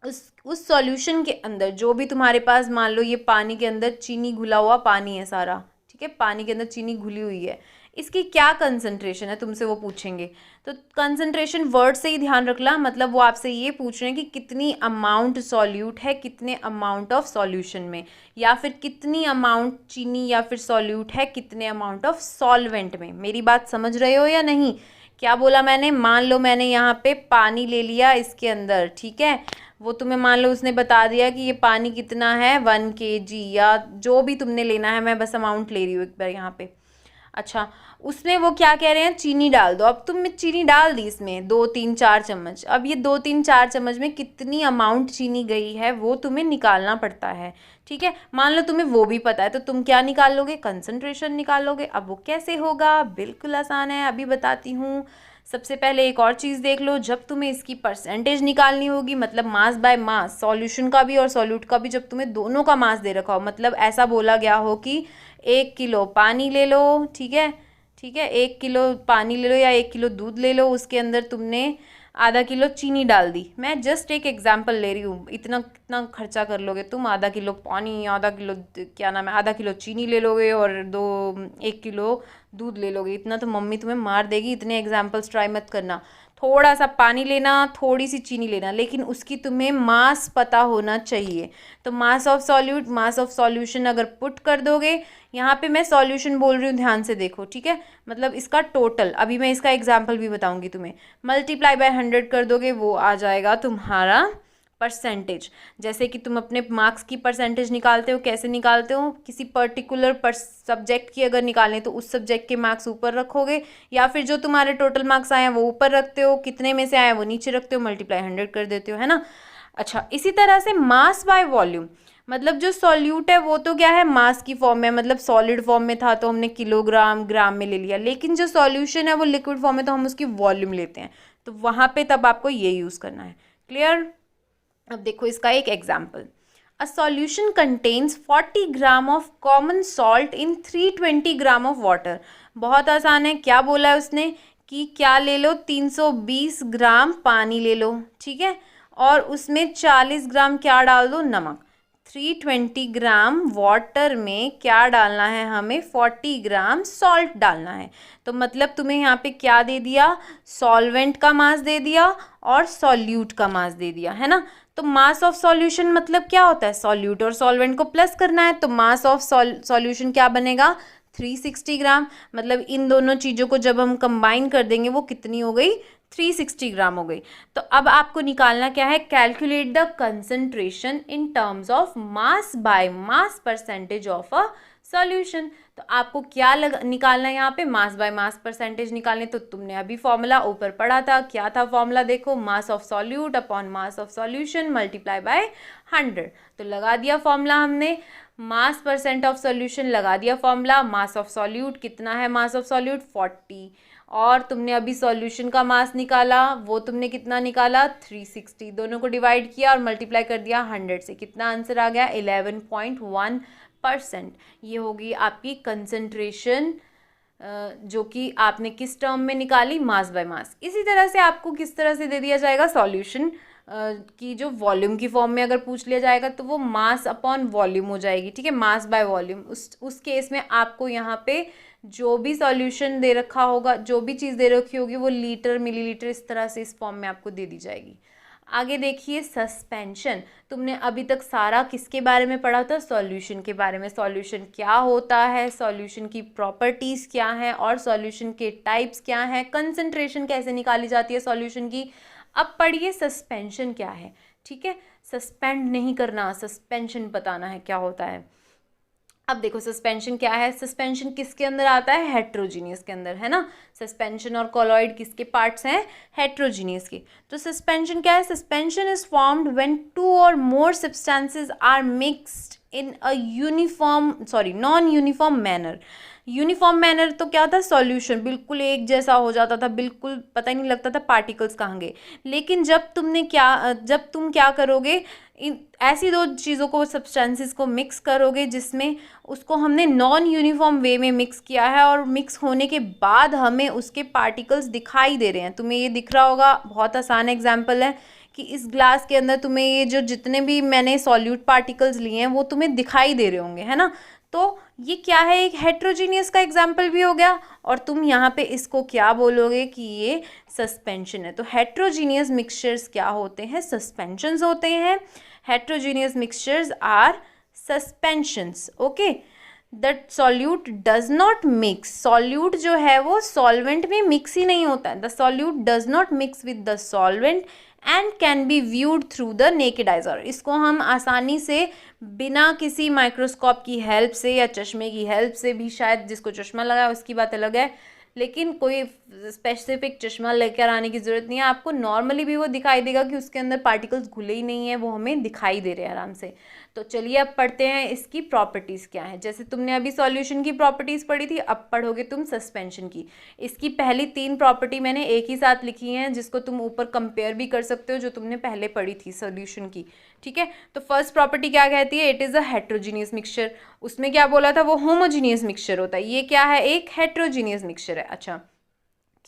उस सॉल्यूशन के अंदर जो भी तुम्हारे पास, मान लो ये पानी के अंदर चीनी घुला हुआ पानी है सारा, ठीक है, पानी के अंदर चीनी घुली हुई है, इसकी क्या कंसंट्रेशन है, तुमसे वो पूछेंगे। तो कंसंट्रेशन वर्ड से ही ध्यान रखना, मतलब वो आपसे ये पूछ रहे हैं कि कितनी अमाउंट सॉल्यूट है कितने अमाउंट ऑफ सॉल्यूशन में, या फिर कितनी अमाउंट चीनी या फिर सॉल्यूट है कितने अमाउंट ऑफ सॉल्वेंट में। मेरी बात समझ रहे हो या नहीं? क्या बोला मैंने? मान लो मैंने यहाँ पे पानी ले लिया इसके अंदर, ठीक है, वो तुम्हें मान लो उसने बता दिया कि ये पानी कितना है 1 kg, या जो भी तुमने लेना है, मैं बस अमाउंट ले रही हूँ एक बार यहाँ पे। अच्छा, उसमें वो क्या कह रहे हैं, चीनी डाल दो। अब तुमने चीनी डाल दी इसमें 2 3 4 चम्मच। अब ये 2 3 4 चम्मच में कितनी अमाउंट चीनी गई है वो तुम्हें निकालना पड़ता है, ठीक है। मान लो तुम्हें वो भी पता है तो तुम क्या निकाल लोगे, कंसंट्रेशन निकाल लोगे। अब वो कैसे होगा, बिल्कुल आसान है, अभी बताती हूँ। सबसे पहले एक और चीज़ देख लो, जब तुम्हें इसकी परसेंटेज निकालनी होगी, मतलब मास बाय मास, सॉल्यूशन का भी और सॉल्यूट का भी, जब तुम्हें दोनों का मास दे रखा हो, मतलब ऐसा बोला गया हो कि 1 किलो पानी ले लो, ठीक है, ठीक है, 1 किलो पानी ले लो या 1 किलो दूध ले लो, उसके अंदर तुमने आधा किलो चीनी डाल दी। मैं जस्ट एक एग्जांपल ले रही हूँ, इतना कितना खर्चा कर लोगे तुम, आधा किलो पानी, आधा किलो क्या नाम है, आधा किलो चीनी ले लोगे और 1 किलो दूध ले लोगे, इतना तो मम्मी तुम्हें मार देगी। इतने एग्जाम्पल्स ट्राई मत करना। थोड़ा सा पानी लेना, थोड़ी सी चीनी लेना, लेकिन उसकी तुम्हें मास पता होना चाहिए। तो mass of solute, mass of solution अगर पुट कर दोगे, यहाँ पे मैं सॉल्यूशन बोल रही हूँ, ध्यान से देखो, ठीक है, मतलब इसका टोटल, अभी मैं इसका एग्जाम्पल भी बताऊंगी तुम्हें, मल्टीप्लाई बाय 100 कर दोगे, वो आ जाएगा तुम्हारा परसेंटेज। जैसे कि तुम अपने मार्क्स की परसेंटेज निकालते हो, कैसे निकालते हो, किसी पर्टिकुलर सब्जेक्ट की अगर निकालें तो उस सब्जेक्ट के मार्क्स ऊपर रखोगे, या फिर जो तुम्हारे टोटल मार्क्स आए हैं वो ऊपर रखते हो, कितने में से आए वो नीचे रखते हो, मल्टीप्लाई 100 कर देते हो, है ना। अच्छा, इसी तरह से मास बाय वॉल्यूम, मतलब जो सॉल्यूट है वो तो क्या है, मास की फॉर्म में, मतलब सॉलिड फॉर्म में था तो हमने किलोग्राम ग्राम में ले लिया, लेकिन जो सॉल्यूशन है वो लिक्विड फॉर्म में तो हम उसकी वॉल्यूम लेते हैं, तो वहाँ पे तब आपको ये यूज़ करना है। क्लियर? अब देखो इसका एक example, a solution contains 40 gram of common salt in 320 gram of water. बहुत आसान है, क्या बोला है उसने कि क्या ले लो, 320 ग्राम पानी ले लो, ठीक है, और उसमें 40 ग्राम क्या डाल दो, नमक। 320 ग्राम वाटर में क्या डालना है हमें, 40 ग्राम सॉल्ट डालना है। तो मतलब तुम्हें यहाँ पे क्या दे दिया, सॉल्वेंट का मास दे दिया और सॉल्यूट का मास दे दिया, है ना। तो मास ऑफ सॉल्यूशन मतलब क्या होता है, सॉल्यूट और सॉल्वेंट को प्लस करना है, तो मास ऑफ सॉल्यूशन क्या बनेगा, 360 ग्राम। मतलब इन दोनों चीज़ों को जब हम कंबाइन कर देंगे वो कितनी हो गई, 360 ग्राम हो गई। तो अब आपको निकालना क्या है, calculate the concentration in terms of mass by mass percentage of a solution. तो आपको क्या निकालना है यहाँ पे, मास बाय मास परसेंटेज निकालने। तो तुमने अभी फॉर्मूला ऊपर पढ़ा था, क्या था फॉर्मूला, देखो, mass of solute upon mass of solution multiply by 100। तो लगा दिया फॉर्मूला हमने, मास परसेंट ऑफ सॉल्यूशन लगा दिया फॉर्मूला, मास ऑफ सॉल्यूट कितना है, मास ऑफ सॉल्यूट 40, और तुमने अभी सॉल्यूशन का मास निकाला, वो तुमने कितना निकाला, 360, दोनों को डिवाइड किया और मल्टीप्लाई कर दिया 100 से, कितना आंसर आ गया, 11.1%। ये होगी आपकी कंसंट्रेशन, जो कि आपने किस टर्म में निकाली, मास बाय मास। इसी तरह से आपको किस तरह से दे दिया जाएगा सॉल्यूशन की जो वॉल्यूम की फॉर्म में अगर पूछ लिया जाएगा तो वो मास अपॉन वॉल्यूम हो जाएगी, ठीक है, मास बाय वॉल्यूम। उस केस में आपको यहाँ पे जो भी सॉल्यूशन दे रखा होगा, जो भी चीज़ दे रखी होगी वो लीटर मिलीलीटर इस तरह से इस फॉर्म में आपको दे दी जाएगी। आगे देखिए सस्पेंशन। तुमने अभी तक सारा किसके बारे में पढ़ा था, सॉल्यूशन के बारे में। सॉल्यूशन क्या होता है, सॉल्यूशन की प्रॉपर्टीज़ क्या हैं और सॉल्यूशन के टाइप्स क्या हैं, कंसंट्रेशन कैसे निकाली जाती है सॉल्यूशन की। अब पढ़िए सस्पेंशन क्या है, ठीक है, सस्पेंड नहीं करना, सस्पेंशन बताना है क्या होता है। अब देखो सस्पेंशन क्या है, सस्पेंशन किसके अंदर आता है, हेट्रोजीनियस के अंदर, है ना। सस्पेंशन और कॉलॉइड किसके पार्ट्स हैं, हेट्रोजीनियस के। तो सस्पेंशन क्या है, सस्पेंशन इज फॉर्म्ड व्हेन 2 और more substances are mixed in a non uniform manner. Uniform manner तो क्या था, सॉल्यूशन बिल्कुल एक जैसा हो जाता था, बिल्कुल पता ही नहीं लगता था पार्टिकल्स कहाँ गए। लेकिन जब तुम क्या करोगे, ऐसी दो चीज़ों को, सब्सटेंसेस को मिक्स करोगे जिसमें उसको हमने नॉन यूनिफॉर्म वे में मिक्स किया है, और मिक्स होने के बाद हमें उसके पार्टिकल्स दिखाई दे रहे हैं। तुम्हें ये दिख रहा होगा, बहुत आसान एग्जाम्पल है कि इस ग्लास के अंदर तुम्हें ये जो जितने भी मैंने सॉल्यूट पार्टिकल्स लिए हैं वो तुम्हें दिखाई दे रहे होंगे, है ना। तो ये क्या है, एक हेट्रोजीनियस का एग्जाम्पल भी हो गया, और तुम यहाँ पे इसको क्या बोलोगे कि ये सस्पेंशन है। तो हेट्रोजीनियस मिक्सचर्स क्या होते हैं, सस्पेंशंस होते हैं। Heterogeneous mixtures are suspensions. Okay, that solute does not mix, solute जो है वो सॉल्वेंट में मिक्स ही नहीं होता है। The solute does not mix with the solvent and can be viewed through the naked eyes. और इसको हम आसानी से बिना किसी माइक्रोस्कोप की हेल्प से या चश्मे की हेल्प से भी, शायद जिसको चश्मा लगा है उसकी बात अलग है, लेकिन कोई स्पेसिफिक चश्मा लेकर आने की ज़रूरत नहीं है, आपको नॉर्मली भी वो दिखाई देगा कि उसके अंदर पार्टिकल्स घुले ही नहीं है, वो हमें दिखाई दे रहे हैं आराम से। तो चलिए अब पढ़ते हैं इसकी प्रॉपर्टीज़ क्या है। जैसे तुमने अभी सॉल्यूशन की प्रॉपर्टीज़ पढ़ी थी, अब पढ़ोगे तुम सस्पेंशन की। इसकी पहली 3 प्रॉपर्टी मैंने एक ही साथ लिखी हैं, जिसको तुम ऊपर कंपेयर भी कर सकते हो, जो तुमने पहले पढ़ी थी सॉल्यूशन की। ठीक है, तो फर्स्ट प्रॉपर्टी क्या कहती है, it is a heterogeneous mixture. उसमें क्या बोला था, वो होमोजीनियस मिक्सचर होता है। ये क्या है, एक हेट्रोजीनियस मिक्सचर है। अच्छा,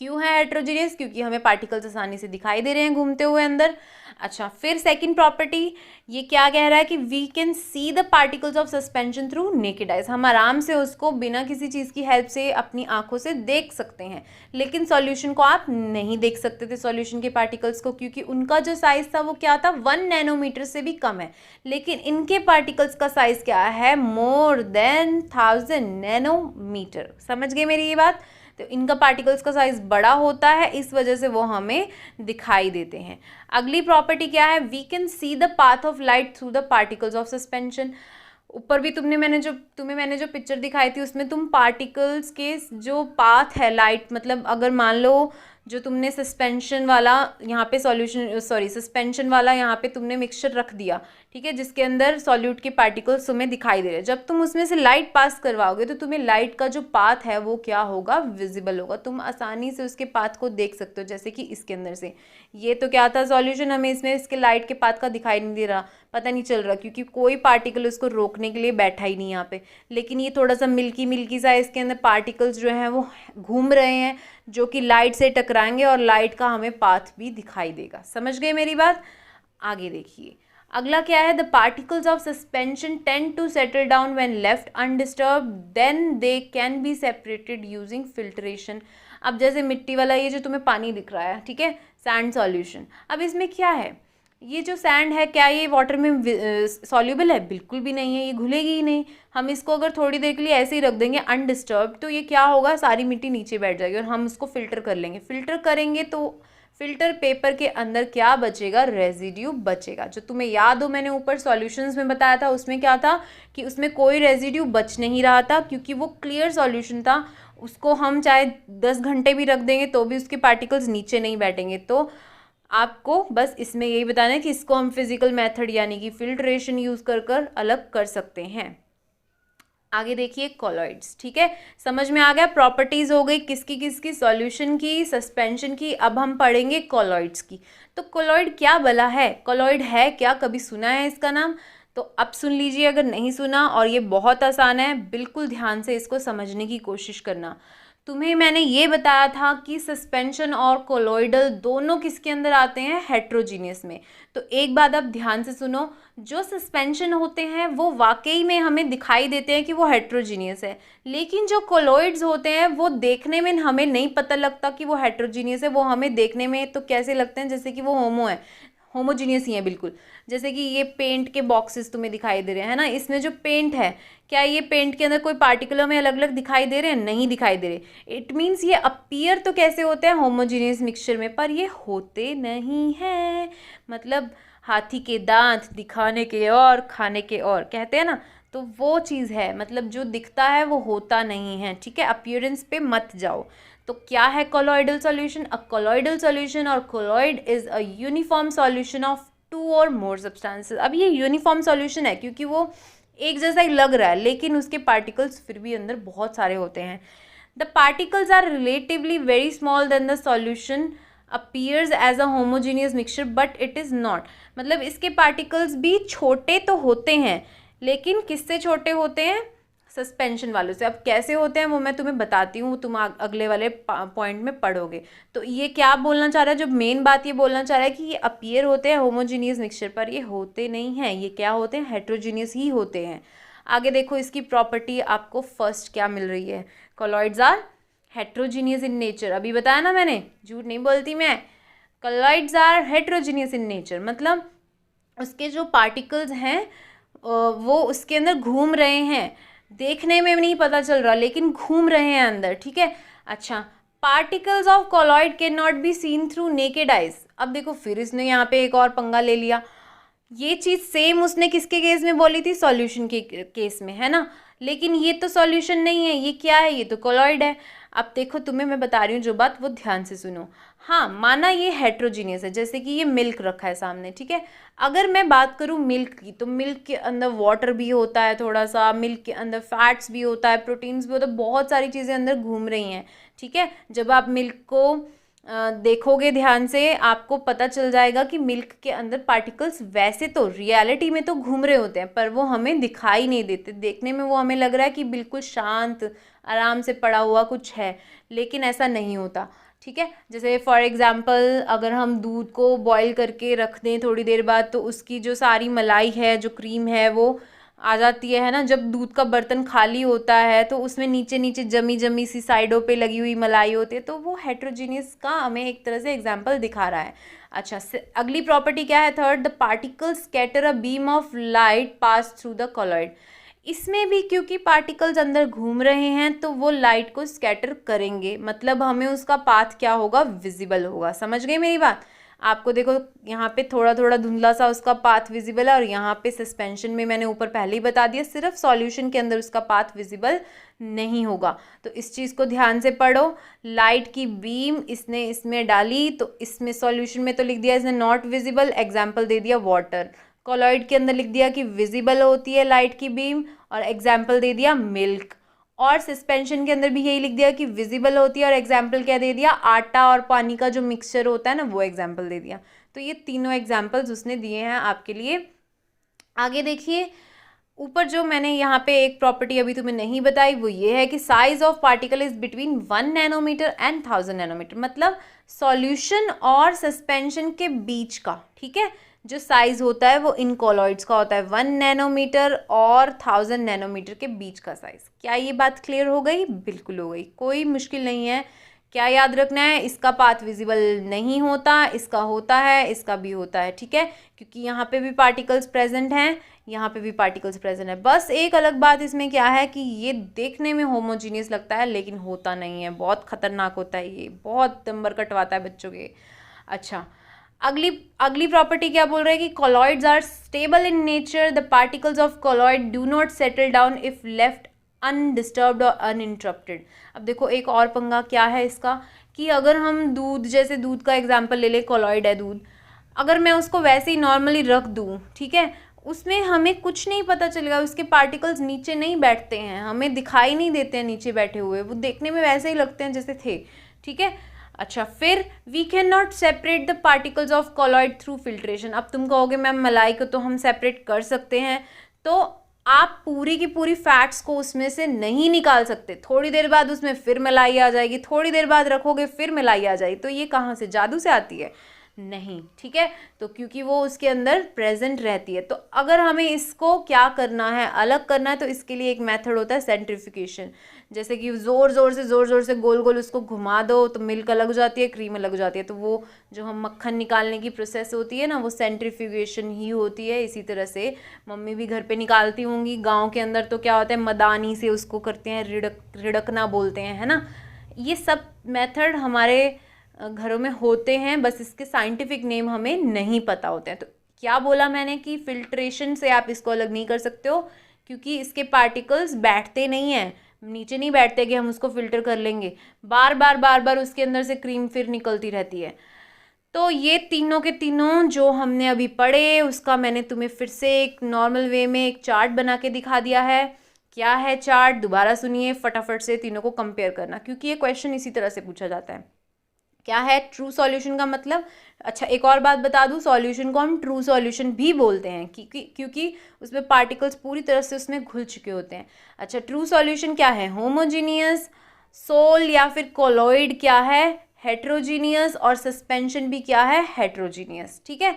क्यों है हेट्रोजीनियस, क्योंकि हमें पार्टिकल्स आसानी से दिखाई दे रहे हैं घूमते हुए अंदर। अच्छा, फिर सेकंड प्रॉपर्टी ये क्या कह रहा है कि we can see the particles of suspension through naked eyes, हम आराम से उसको बिना किसी चीज़ की हेल्प से अपनी आंखों से देख सकते हैं। लेकिन सॉल्यूशन को आप नहीं देख सकते थे, सॉल्यूशन के पार्टिकल्स को, क्योंकि उनका जो साइज था वो क्या था, 1 नैनोमीटर से भी कम है। लेकिन इनके पार्टिकल्स का साइज क्या है, मोर देन 1000 नैनोमीटर। समझ गए मेरी ये बात। तो इनका पार्टिकल्स का साइज बड़ा होता है, इस वजह से वो हमें दिखाई देते हैं। अगली प्रॉपर्टी क्या है, we can see the path of light through the particles of suspension. ऊपर भी तुम्हें मैंने जो पिक्चर दिखाई थी उसमें तुम पार्टिकल्स के जो पाथ है लाइट, मतलब अगर मान लो जो तुमने सस्पेंशन वाला यहाँ पे सस्पेंशन वाला यहाँ पे तुमने मिक्सचर रख दिया, ठीक है, जिसके अंदर सॉल्यूट के पार्टिकल्स तुम्हें दिखाई दे रहे हैं। जब तुम उसमें से लाइट पास करवाओगे तो तुम्हें लाइट का जो पाथ है वो क्या होगा, विजिबल होगा। तुम आसानी से उसके पाथ को देख सकते हो, जैसे कि इसके अंदर से ये तो क्या था, सॉल्यूशन, हमें इसमें इसके लाइट के पाथ का दिखाई नहीं दे रहा, पता नहीं चल रहा, क्योंकि कोई पार्टिकल उसको रोकने के लिए बैठा ही नहीं यहाँ पे। लेकिन ये थोड़ा सा मिल्की सा इसके अंदर पार्टिकल्स जो हैं वो घूम रहे हैं, जो कि लाइट से टकराएंगे और लाइट का हमें पाथ भी दिखाई देगा। समझ गए मेरी बात। आगे देखिए, अगला क्या है, the particles of suspension tend to settle down when left undisturb, then they can be separated using filtration. अब जैसे मिट्टी वाला ये जो तुम्हें पानी दिख रहा है, ठीक है, सैंड सॉल्यूशन, अब इसमें क्या है, ये जो सैंड है क्या ये वाटर में सॉल्यूबल है, बिल्कुल भी नहीं है, ये घुलेगी ही नहीं। हम इसको अगर थोड़ी देर के लिए ऐसे ही रख देंगे अनडिस्टर्ब, तो ये क्या होगा, सारी मिट्टी नीचे बैठ जाएगी और हम उसको फिल्टर कर लेंगे। फिल्टर करेंगे तो फिल्टर पेपर के अंदर क्या बचेगा, रेजिड्यू बचेगा। जो तुम्हें याद हो मैंने ऊपर सॉल्यूशंस में बताया था, उसमें क्या था कि उसमें कोई रेजिड्यू बच नहीं रहा था, क्योंकि वो क्लियर सॉल्यूशन था। उसको हम चाहे 10 घंटे भी रख देंगे तो भी उसके पार्टिकल्स नीचे नहीं बैठेंगे। तो आपको बस इसमें यही बताना है कि इसको हम फिजिकल मेथड यानी कि फिल्ट्रेशन यूज़ कर अलग कर सकते हैं। आगे देखिए कॉलॉइड्स, ठीक है, समझ में आ गया। प्रॉपर्टीज हो गई किसकी किसकी, सॉल्यूशन की, सस्पेंशन की। अब हम पढ़ेंगे कॉलॉइड्स की। तो कॉलॉइड क्या भला है, कॉलॉइड है क्या, कभी सुना है इसका नाम? तो अब सुन लीजिए अगर नहीं सुना, और ये बहुत आसान है, बिल्कुल ध्यान से इसको समझने की कोशिश करना। तुम्हें मैंने ये बताया था कि सस्पेंशन और कोलॉइडल दोनों किसके अंदर आते हैं, हेट्रोजीनियस में। तो एक बात अब ध्यान से सुनो, जो सस्पेंशन होते हैं वो वाकई में हमें दिखाई देते हैं कि वो हेट्रोजीनियस है, लेकिन जो कोलॉइड्स होते हैं वो देखने में हमें नहीं पता लगता कि वो हेट्रोजीनियस है। वो हमें देखने में तो कैसे लगते हैं, जैसे कि वो होमोजीनियस ही है बिल्कुल। जैसे कि ये पेंट के बॉक्सेस तुम्हें दिखाई दे रहे हैं, है ना, इसमें जो पेंट है, क्या ये पेंट के अंदर कोई पार्टिकल हमें अलग अलग दिखाई दे रहे हैं, नहीं दिखाई दे रहे। इट मीन्स ये अपीयर तो कैसे होते हैं, होमोजीनियस मिक्सचर में, पर ये होते नहीं हैं। मतलब हाथी के दांत दिखाने के और खाने के और, कहते हैं ना, तो वो चीज़ है, मतलब जो दिखता है वो होता नहीं है, ठीक है, अपीयरेंस पे मत जाओ। तो क्या है कोलॉइडल सॉल्यूशन, अ कोलॉइडल सॉल्यूशन और colloid is a uniform solution of 2 और मोर सब्सटेंसेस। अब ये यूनिफॉर्म सॉल्यूशन है क्योंकि वो एक जैसा ही लग रहा है, लेकिन उसके पार्टिकल्स फिर भी अंदर बहुत सारे होते हैं। The particles are relatively very small then the solution appears as a homogeneous mixture but it is not. मतलब इसके पार्टिकल्स भी छोटे तो होते हैं, लेकिन किससे छोटे होते हैं, सस्पेंशन वालों से। अब कैसे होते हैं वो मैं तुम्हें बताती हूँ, तुम अगले वाले पॉइंट में पढ़ोगे। तो ये क्या बोलना चाह रहा है, जो मेन बात ये बोलना चाह रहा है कि ये अपीयर होते हैं होमोजीनियस मिक्सचर, पर ये होते नहीं हैं, ये क्या होते हैं, हेट्रोजीनियस ही होते हैं। आगे देखो इसकी प्रॉपर्टी आपको फर्स्ट क्या मिल रही है, colloids are heterogeneous in nature. अभी बताया ना मैंने, झूठ नहीं बोलती मैं, colloids are heterogeneous in nature, मतलब उसके जो पार्टिकल्स हैं वो उसके अंदर घूम रहे हैं, देखने में नहीं पता चल रहा लेकिन घूम रहे हैं अंदर, ठीक है। अच्छा, particles of colloid can not be seen through naked eyes. अब देखो फिर इसने यहाँ पे एक और पंगा ले लिया, ये चीज़ सेम उसने किसके केस में बोली थी, सॉल्यूशन के केस में, है ना, लेकिन ये तो सॉल्यूशन नहीं है, ये क्या है, ये तो कॉलॉइड है। अब देखो तुम्हें मैं बता रही हूँ जो बात वो ध्यान से सुनो। हाँ, माना ये हेट्रोजीनियस है, जैसे कि ये मिल्क रखा है सामने, ठीक है। अगर मैं बात करूँ मिल्क की, तो मिल्क के अंदर वाटर भी होता है थोड़ा सा, मिल्क के अंदर फैट्स भी होता है, प्रोटीन्स भी होता है, बहुत सारी चीज़ें अंदर घूम रही हैं, ठीक है। जब आप मिल्क को देखोगे ध्यान से आपको पता चल जाएगा कि मिल्क के अंदर पार्टिकल्स वैसे तो रियलिटी में तो घूम रहे होते हैं, पर वो हमें दिखाई नहीं देते, देखने में वो हमें लग रहा है कि बिल्कुल शांत आराम से पड़ा हुआ कुछ है, लेकिन ऐसा नहीं होता, ठीक है। जैसे फॉर एग्जांपल अगर हम दूध को बॉईल करके रख दें थोड़ी देर बाद, तो उसकी जो सारी मलाई है, जो क्रीम है, वो आ जाती है ना। जब दूध का बर्तन खाली होता है तो उसमें नीचे नीचे जमी जमी सी साइडों पे लगी हुई मलाई होती है, तो वो हेट्रोजीनियस का हमें एक तरह से एग्जांपल दिखा रहा है। अच्छा, अगली प्रॉपर्टी क्या है, third, the particles scatter a beam of light pass through the colloid. इसमें भी क्योंकि पार्टिकल्स अंदर घूम रहे हैं तो वो लाइट को स्कैटर करेंगे, मतलब हमें उसका पाथ क्या होगा, विजिबल होगा। समझ गए मेरी बात? आपको देखो यहाँ पे थोड़ा थोड़ा धुंधला सा उसका पाथ विजिबल है, और यहाँ पे सस्पेंशन में मैंने ऊपर पहले ही बता दिया सिर्फ सॉल्यूशन के अंदर उसका पाथ विजिबल नहीं होगा। तो इस चीज़ को ध्यान से पढ़ो। लाइट की बीम इसने इसमें डाली, तो इसमें सॉल्यूशन में तो लिख दिया इसने नॉट विजिबल, एग्जाम्पल दे दिया वाटर। कॉलॉइड के अंदर लिख दिया कि विजिबल होती है लाइट की बीम, और एग्जाम्पल दे दिया मिल्क। और सस्पेंशन के अंदर भी यही लिख दिया कि विजिबल होती है, और एग्जाम्पल क्या दे दिया, आटा और पानी का जो मिक्सचर होता है ना, वो एग्जाम्पल दे दिया। तो ये तीनों एग्जाम्पल्स उसने दिए हैं आपके लिए। आगे देखिए, ऊपर जो मैंने यहाँ पे एक प्रॉपर्टी अभी तुम्हें नहीं बताई वो ये है कि size of particle is between 1 nanometre and 1000 nanometre, मतलब सॉल्यूशन और सस्पेंशन के बीच का, ठीक है, जो साइज होता है वो इन कॉलॉइड्स का होता है 1 नैनोमीटर और 1000 नैनोमीटर के बीच का साइज। क्या ये बात क्लियर हो गई? बिल्कुल हो गई, कोई मुश्किल नहीं है। क्या याद रखना है, इसका पाथ विजिबल नहीं होता, इसका होता है, इसका भी होता है, ठीक है, क्योंकि यहाँ पे भी पार्टिकल्स प्रेजेंट हैं, यहाँ पे भी पार्टिकल्स प्रेजेंट है। बस एक अलग बात इसमें क्या है कि ये देखने में होमोजीनियस लगता है लेकिन होता नहीं है, बहुत खतरनाक होता है, ये बहुत नंबर कटवाता है बच्चों के। अच्छा, अगली प्रॉपर्टी क्या बोल रहे हैं कि colloids are stable in nature, the particles of colloid do not settle down if left undisturbed और अनइंटरप्टेड। अब देखो एक और पंगा क्या है इसका, कि अगर हम दूध, जैसे दूध का एग्जांपल ले ले, कॉलॉइड है दूध, अगर मैं उसको वैसे ही नॉर्मली रख दूँ, ठीक है, उसमें हमें कुछ नहीं पता चलेगा, उसके पार्टिकल्स नीचे नहीं बैठते हैं, हमें दिखाई नहीं देते हैं नीचे बैठे हुए, वो देखने में वैसे ही लगते हैं जैसे थे, ठीक है। अच्छा, फिर we can not separate the particles of colloid through filtration. अब तुम कहोगे मैम मलाई को तो हम सेपरेट कर सकते हैं, तो आप पूरी की पूरी फैट्स को उसमें से नहीं निकाल सकते, थोड़ी देर बाद उसमें फिर मलाई आ जाएगी, थोड़ी देर बाद रखोगे फिर मलाई आ जाएगी, तो ये कहाँ से, जादू से आती है? नहीं, ठीक है, तो क्योंकि वो उसके अंदर प्रेजेंट रहती है। तो अगर हमें इसको क्या करना है, अलग करना है, तो इसके लिए एक मेथड होता है सेंट्रीफ्यूगेशन, जैसे कि ज़ोर ज़ोर से गोल गोल उसको घुमा दो तो मिल्क अलग हो जाती है, क्रीम अलग हो जाती है, तो वो जो हम मक्खन निकालने की प्रोसेस होती है ना, वो सेंट्रीफ्यूगेशन ही होती है। इसी तरह से मम्मी भी घर पे निकालती होंगी, गाँव के अंदर तो क्या होता है, मदानी से उसको करते हैं, रिड़कना बोलते हैं, है ना। ये सब मेथड हमारे घरों में होते हैं, बस इसके साइंटिफिक नेम हमें नहीं पता होते हैं। तो क्या बोला मैंने कि फिल्ट्रेशन से आप इसको अलग नहीं कर सकते हो, क्योंकि इसके पार्टिकल्स बैठते नहीं हैं, नीचे नहीं बैठते कि हम उसको फिल्टर कर लेंगे, बार बार उसके अंदर से क्रीम फिर निकलती रहती है। तो ये तीनों के तीनों जो हमने अभी पढ़े उसका मैंने तुम्हें फिर से एक नॉर्मल वे में एक चार्ट बना के दिखा दिया है। क्या है चार्ट, दोबारा सुनिए, फटाफट से तीनों को कंपेयर करना, क्योंकि ये क्वेश्चन इसी तरह से पूछा जाता है। क्या है ट्रू सॉल्यूशन का मतलब? अच्छा, एक और बात बता दूं, सॉल्यूशन को हम ट्रू सॉल्यूशन भी बोलते हैं क्योंकि उसमें पार्टिकल्स पूरी तरह से उसमें घुल चुके होते हैं। अच्छा, ट्रू सॉल्यूशन क्या है? होमोजीनियस, सोल या फिर कोलॉइड क्या है? हेट्रोजीनियस, और सस्पेंशन भी क्या है? हेट्रोजीनियस, ठीक है।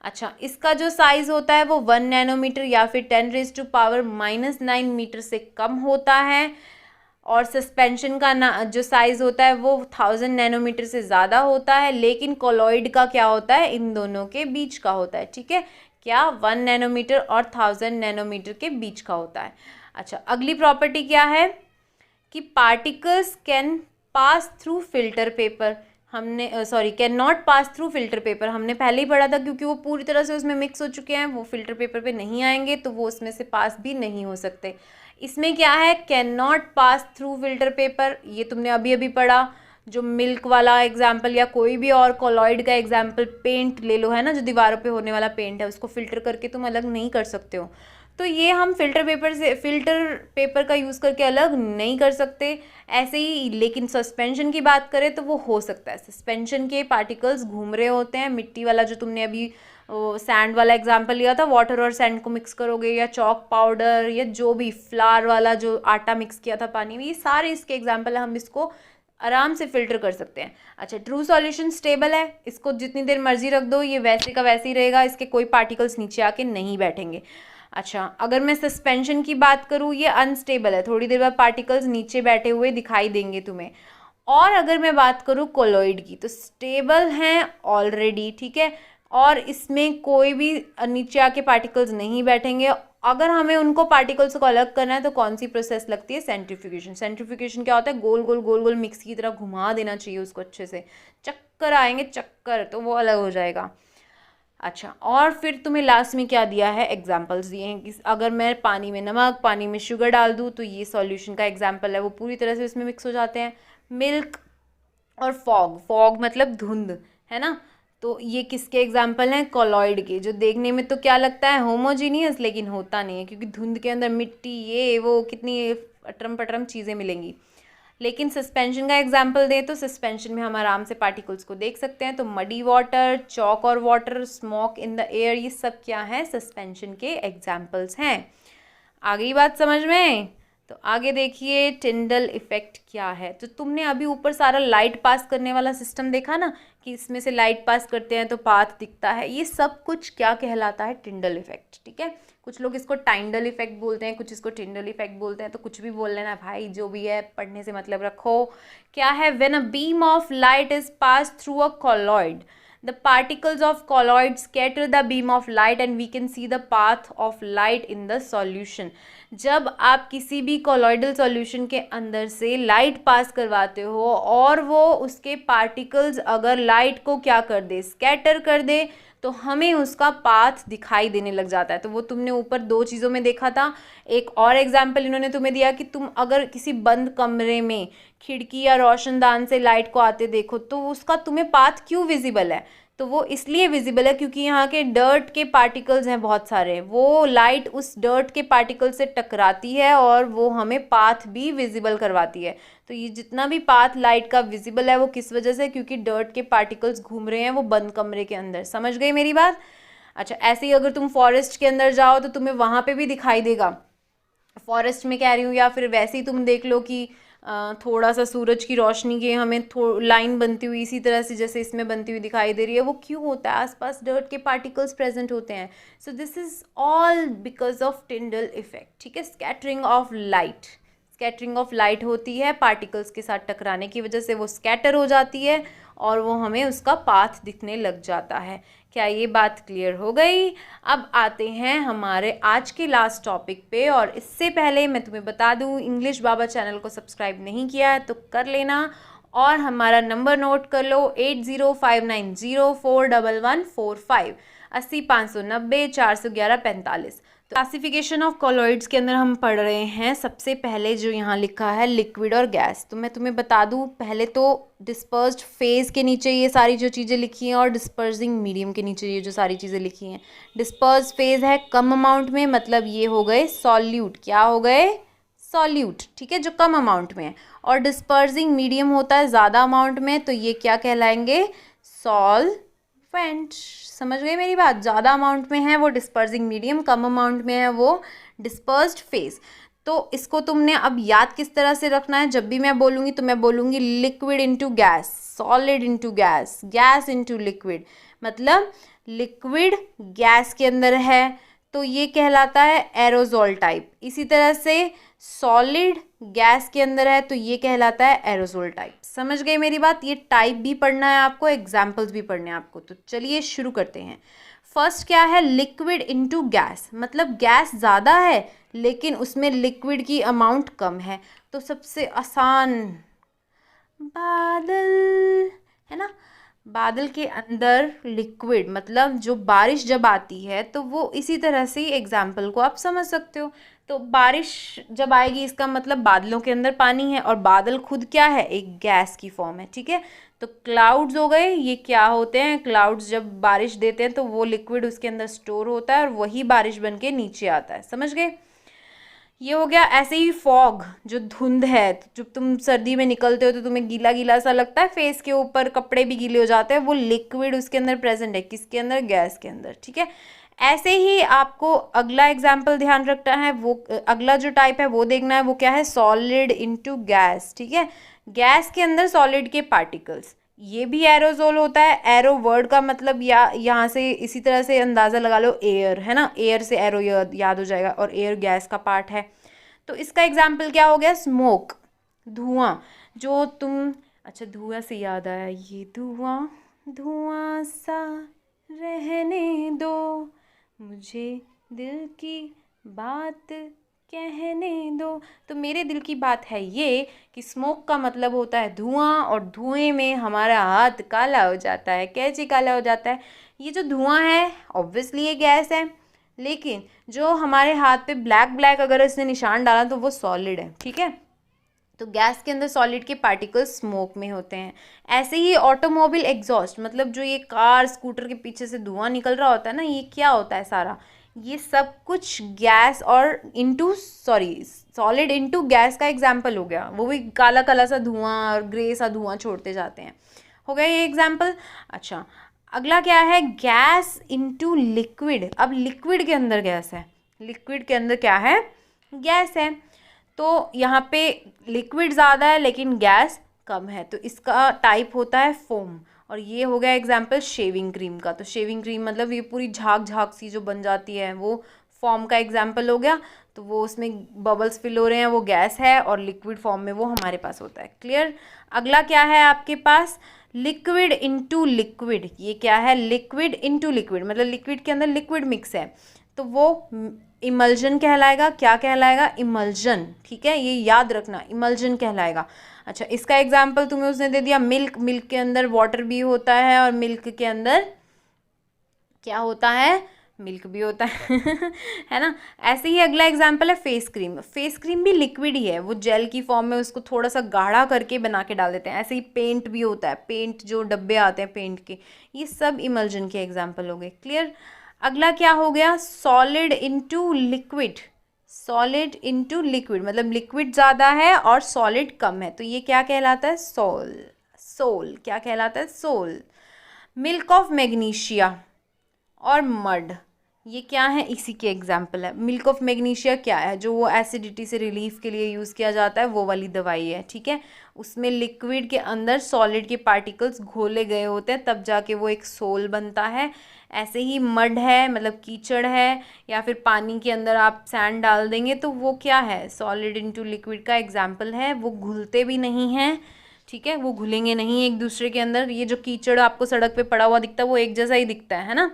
अच्छा, इसका जो साइज़ होता है वो 1 नैनोमीटर या फिर 10⁻⁻⁹ मीटर से कम होता है। और सस्पेंशन का ना जो साइज़ होता है वो 1000 नैनोमीटर से ज़्यादा होता है, लेकिन कोलॉइड का क्या होता है, इन दोनों के बीच का होता है। ठीक है, क्या 1 नैनोमीटर और 1000 नैनोमीटर के बीच का होता है। अच्छा, अगली प्रॉपर्टी क्या है कि particles can pass through filter paper. हमने can not pass through filter paper हमने पहले ही पढ़ा था, क्योंकि वो पूरी तरह से उसमें मिक्स हो चुके हैं, वो फिल्टर पेपर पे नहीं आएंगे तो वो उसमें से पास भी नहीं हो सकते। इसमें क्या है, can not pass through filter paper, ये तुमने अभी अभी पढ़ा। जो मिल्क वाला एग्जाम्पल या कोई भी और कोलॉइड का एग्जाम्पल, पेंट ले लो, है ना, जो दीवारों पे होने वाला पेंट है, उसको फिल्टर करके तुम अलग नहीं कर सकते हो। तो ये हम फिल्टर पेपर का यूज़ करके अलग नहीं कर सकते। ऐसे ही लेकिन सस्पेंशन की बात करें तो वो हो सकता है। सस्पेंशन के पार्टिकल्स घूम रहे होते हैं, मिट्टी वाला जो तुमने अभी सैंड वाला एग्जांपल लिया था, वाटर और सैंड को मिक्स करोगे, या चॉक पाउडर, या जो भी फ्लावर वाला जो आटा मिक्स किया था पानी में, ये सारे इसके एग्जाम्पल है, हम इसको आराम से फिल्टर कर सकते हैं। अच्छा, ट्रू सॉल्यूशन स्टेबल है, इसको जितनी देर मर्जी रख दो ये वैसे का वैसे ही रहेगा, इसके कोई पार्टिकल्स नीचे आके नहीं बैठेंगे। अच्छा, अगर मैं सस्पेंशन की बात करूँ, ये अनस्टेबल है, थोड़ी देर बाद पार्टिकल्स नीचे बैठे हुए दिखाई देंगे तुम्हें। और अगर मैं बात करूँ कोलॉइड की, तो स्टेबल हैं ऑलरेडी, ठीक है, और इसमें कोई भी नीचे आके पार्टिकल्स नहीं बैठेंगे। अगर हमें उनको पार्टिकल्स को अलग करना है तो कौन सी प्रोसेस लगती है, सेंट्रीफ्यूगेशन। सेंट्रीफ्यूगेशन क्या होता है, गोल गोल गोल गोल मिक्स की तरह घुमा देना चाहिए उसको अच्छे से, चक्कर आएंगे चक्कर, तो वो अलग हो जाएगा। अच्छा, और फिर तुम्हें लास्ट में क्या दिया है, एग्जाम्पल्स दिए हैं कि अगर मैं पानी में नमक, पानी में शुगर डाल दूँ तो ये सॉल्यूशन का एग्जाम्पल है, वो पूरी तरह से उसमें मिक्स हो जाते हैं। मिल्क और फॉग, फॉग मतलब धुंध, है ना, तो ये किसके एग्जाम्पल हैं, कोलॉइड के, जो देखने में तो क्या लगता है होमोजीनियस, लेकिन होता नहीं है, क्योंकि धुंध के अंदर मिट्टी, ये वो कितनी अटरम पटरम चीज़ें मिलेंगी। लेकिन सस्पेंशन का एग्जाम्पल दें तो सस्पेंशन में हम आराम से पार्टिकल्स को देख सकते हैं। तो मडी वाटर, चॉक और water, smoke in the air, ये सब क्या है, सस्पेंशन के एग्जाम्पल्स हैं। आ गई बात समझ में? तो आगे देखिए टिंडल इफेक्ट क्या है। तो तुमने अभी ऊपर सारा लाइट पास करने वाला सिस्टम देखा ना, कि इसमें से लाइट पास करते हैं तो पाथ दिखता है, ये सब कुछ क्या कहलाता है, टिंडल इफेक्ट। ठीक है, कुछ लोग इसको टाइंडल इफेक्ट बोलते हैं, कुछ इसको टिंडल इफेक्ट बोलते हैं, तो कुछ भी बोल लेना भाई, जो भी है पढ़ने से मतलब रखो। क्या है, when a beam of light is pass through a colloid, the particles of colloid scatter the beam of light and we can see the path of light in the solution। जब आप किसी भी कोलॉइडल सॉल्यूशन के अंदर से light pass करवाते हो और वो उसके पार्टिकल्स अगर लाइट को क्या कर दे, स्कैटर कर दे, तो हमें उसका पाथ दिखाई देने लग जाता है। तो वो तुमने ऊपर दो चीज़ों में देखा था। एक और एग्जाम्पल इन्होंने तुम्हें दिया कि तुम अगर किसी बंद कमरे में खिड़की या रोशनदान से लाइट को आते देखो तो उसका तुम्हें पाथ क्यों विजिबल है, तो वो इसलिए विजिबल है क्योंकि यहाँ के डर्ट के पार्टिकल्स हैं बहुत सारे, वो लाइट उस डर्ट के पार्टिकल से टकराती है और वो हमें पाथ भी विजिबल करवाती है। तो ये जितना भी पाथ लाइट का विजिबल है वो किस वजह से, क्योंकि डर्ट के पार्टिकल्स घूम रहे हैं वो बंद कमरे के अंदर। समझ गई मेरी बात? अच्छा, ऐसे ही अगर तुम फॉरेस्ट के अंदर जाओ तो तुम्हें वहाँ पे भी दिखाई देगा, फॉरेस्ट में कह रही हूँ, या फिर वैसे ही तुम देख लो कि थोड़ा सा सूरज की रोशनी के हमें लाइन बनती हुई इसी तरह से जैसे इसमें बनती हुई दिखाई दे रही है, वो क्यों होता है, आसपास डर्ट के पार्टिकल्स प्रेजेंट होते हैं। So this is all because of Tyndall effect. ठीक है, scattering of light, scattering of light होती है, पार्टिकल्स के साथ टकराने की वजह से वो स्कैटर हो जाती है और वो हमें उसका पाथ दिखने लग जाता है। क्या ये बात क्लियर हो गई? अब आते हैं हमारे आज के लास्ट टॉपिक पे, और इससे पहले मैं तुम्हें बता दूं, इंग्लिश बाबा चैनल को सब्सक्राइब नहीं किया है तो कर लेना, और हमारा नंबर नोट कर लो 8059041145, 8059041145। तो क्लासिफिकेशन ऑफ कॉलॉइड्स के अंदर हम पढ़ रहे हैं सबसे पहले जो यहाँ लिखा है लिक्विड और गैस। तो मैं तुम्हें बता दूँ, पहले तो डिस्पर्स्ड फेज के नीचे ये सारी जो चीज़ें लिखी हैं और डिस्पर्सिंग मीडियम के नीचे ये जो सारी चीज़ें लिखी हैं। डिस्पर्स्ड फेज है कम अमाउंट में, मतलब ये हो गए सॉल्यूट। क्या हो गए? सॉल्यूट। ठीक है, जो कम अमाउंट में है। और डिस्पर्सिंग मीडियम होता है ज़्यादा अमाउंट में, तो ये क्या कहलाएंगे? सॉल्वेंट। समझ गए मेरी बात? ज़्यादा अमाउंट में है वो डिस्पर्सिंग मीडियम, कम अमाउंट में है वो डिस्पर्स्ड फेज। तो इसको तुमने अब याद किस तरह से रखना है, जब भी मैं बोलूँगी तो मैं बोलूँगी liquid into gas, solid into gas, gas into liquid, मतलब लिक्विड गैस के अंदर है तो ये कहलाता है एरोजोल टाइप। इसी तरह से सॉलिड गैस के अंदर है तो ये कहलाता है एरोजोल टाइप। समझ गए मेरी बात? ये टाइप भी पढ़ना है आपको, एग्जाम्पल्स भी पढ़ने हैं आपको। तो चलिए शुरू करते हैं। फर्स्ट क्या है, लिक्विड इनटू गैस, मतलब गैस ज़्यादा है लेकिन उसमें लिक्विड की अमाउंट कम है। तो सबसे आसान बादल, है ना, बादल के अंदर लिक्विड, मतलब जो बारिश जब आती है तो वो इसी तरह से एग्जाम्पल को आप समझ सकते हो। तो बारिश जब आएगी इसका मतलब बादलों के अंदर पानी है, और बादल खुद क्या है, एक गैस की फॉर्म है, ठीक है। तो क्लाउड्स हो गए, ये क्या होते हैं, क्लाउड्स जब बारिश देते हैं तो वो लिक्विड उसके अंदर स्टोर होता है और वही बारिश बन के नीचे आता है। समझ गए? ये हो गया। ऐसे ही फॉग, जो धुंध है, जब तुम सर्दी में निकलते हो तो तुम्हें गीला गीला सा लगता है, फेस के ऊपर कपड़े भी गीले हो जाते हैं, वो लिक्विड उसके अंदर प्रेजेंट है, किसके अंदर, गैस के अंदर, ठीक है। ऐसे ही आपको अगला एग्जाम्पल ध्यान रखना है, वो अगला जो टाइप है वो देखना है, वो क्या है, सॉलिड इनटू गैस, ठीक है। गैस के अंदर सॉलिड के पार्टिकल्स, ये भी एरोजोल होता है। एरो वर्ड का मतलब यहाँ से इसी तरह से अंदाज़ा लगा लो, एयर, है ना, एयर से एरो याद हो जाएगा, और एयर गैस का पार्ट है। तो इसका एग्जाम्पल क्या हो गया, स्मोक, धुआं। जो तुम, अच्छा धुआं से याद आया, ये धुआं धुआं सा रहने दो, मुझे दिल की बात कहने दो। तो मेरे दिल की बात है ये कि स्मोक का मतलब होता है धुआं, और धुएं में हमारा हाथ काला हो जाता है। कैसे काला हो जाता है? ये जो धुआं है ऑब्वियसली ये गैस है, लेकिन जो हमारे हाथ पे ब्लैक ब्लैक अगर इसने निशान डाला तो वो सॉलिड है, ठीक है। तो गैस के अंदर सॉलिड के पार्टिकल्स स्मोक में होते हैं। ऐसे ही ऑटोमोबाइल एग्जॉस्ट, मतलब जो ये कार स्कूटर के पीछे से धुआं निकल रहा होता है ना, ये क्या होता है सारा, ये सब कुछ गैस और सॉलिड इनटू गैस का एग्जाम्पल हो गया। वो भी काला काला सा धुआं और ग्रे सा धुआं छोड़ते जाते हैं। हो गया ये एग्जाम्पल। अच्छा, अगला क्या है, गैस इनटू लिक्विड। अब लिक्विड के अंदर गैस है, लिक्विड के अंदर क्या है, गैस है। तो यहाँ पे लिक्विड ज़्यादा है लेकिन गैस कम है, तो इसका टाइप होता है फोम। और ये हो गया एग्जाम्पल शेविंग क्रीम का। तो शेविंग क्रीम मतलब ये पूरी झाग झाग सी जो बन जाती है, वो फॉर्म का एग्जाम्पल हो गया। तो वो उसमें बबल्स फिल हो रहे हैं, वो गैस है, और लिक्विड फॉर्म में वो हमारे पास होता है। क्लियर? अगला क्या है आपके पास, लिक्विड इनटू लिक्विड। ये क्या है, लिक्विड इनटू लिक्विड, मतलब लिक्विड के अंदर लिक्विड मिक्स है, तो वो इमल्जन कहलाएगा। क्या कहलाएगा, इमल्जन, ठीक है, ये याद रखना, इमल्जन कहलाएगा। अच्छा, इसका एग्जाम्पल तुम्हें उसने दे दिया मिल्क, मिल्क के अंदर वाटर भी होता है, और मिल्क के अंदर क्या होता है, मिल्क भी होता है है ना। ऐसे ही अगला एग्जाम्पल है फेस क्रीम। फेस क्रीम भी लिक्विड ही है, वो जेल की फॉर्म में उसको थोड़ा सा गाढ़ा करके बना के डाल देते हैं। ऐसे ही पेंट भी होता है, पेंट जो डब्बे आते हैं पेंट के, ये सब इमल्जन के एग्जाम्पल हो गए। क्लियर? अगला क्या हो गया, solid into liquid. Solid into liquid मतलब लिक्विड ज़्यादा है और सॉलिड कम है, तो ये क्या कहलाता है, सोल। क्या कहलाता है, सोल। मिल्क ऑफ मैग्नीशिया और मड, ये क्या है, इसी के एग्जाम्पल है। मिल्क ऑफ मैग्नीशिया क्या है, जो वो एसिडिटी से रिलीफ के लिए यूज़ किया जाता है, वो वाली दवाई है, ठीक है। उसमें लिक्विड के अंदर सॉलिड के पार्टिकल्स घोले गए होते हैं, तब जाके वो एक सोल बनता है। ऐसे ही मड है, मतलब कीचड़ है, या फिर पानी के अंदर आप सैंड डाल देंगे तो वो क्या है, सॉलिड इनटू लिक्विड का एग्जाम्पल है। वो घुलते भी नहीं हैं, ठीक है, वो घुलेंगे नहीं एक दूसरे के अंदर। ये जो कीचड़ आपको सड़क पे पड़ा हुआ दिखता है, वो एक जैसा ही दिखता है ना।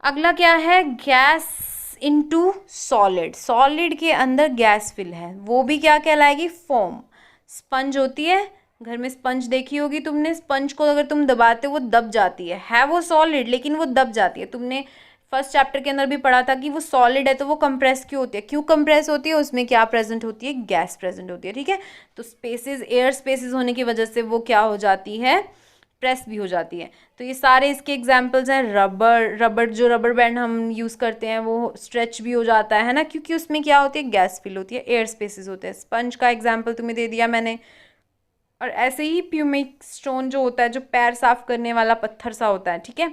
अगला क्या है, गैस इनटू सॉलिड। सॉलिड के अंदर गैस फिल है, वो भी क्या कहलाएगी, फोम। स्पंज होती है, घर में स्पंज देखी होगी तुमने, स्पंज को अगर तुम दबाते हो वो दब जाती है वो सॉलिड लेकिन वो दब जाती है। तुमने फर्स्ट चैप्टर के अंदर भी पढ़ा था कि वो सॉलिड है तो वो कंप्रेस क्यों होती है, क्यों कंप्रेस होती है, उसमें क्या प्रेजेंट होती है, गैस प्रेजेंट होती है, ठीक है। तो स्पेसेस, एयर स्पेसेस होने की वजह से वो क्या हो जाती है, प्रेस भी हो जाती है। तो ये सारे इसके एग्जाम्पल्स हैं। रबर जो रबर बैंड हम यूज़ करते हैं वो स्ट्रेच भी हो जाता है ना, क्योंकि उसमें क्या होती है, गैस फिल होती है, एयर स्पेसेस होते हैं। स्पंज का एग्जाम्पल तुम्हें दे दिया मैंने। और ऐसे ही प्यूमिक स्टोन जो होता है, जो पैर साफ करने वाला पत्थर सा होता है, ठीक है,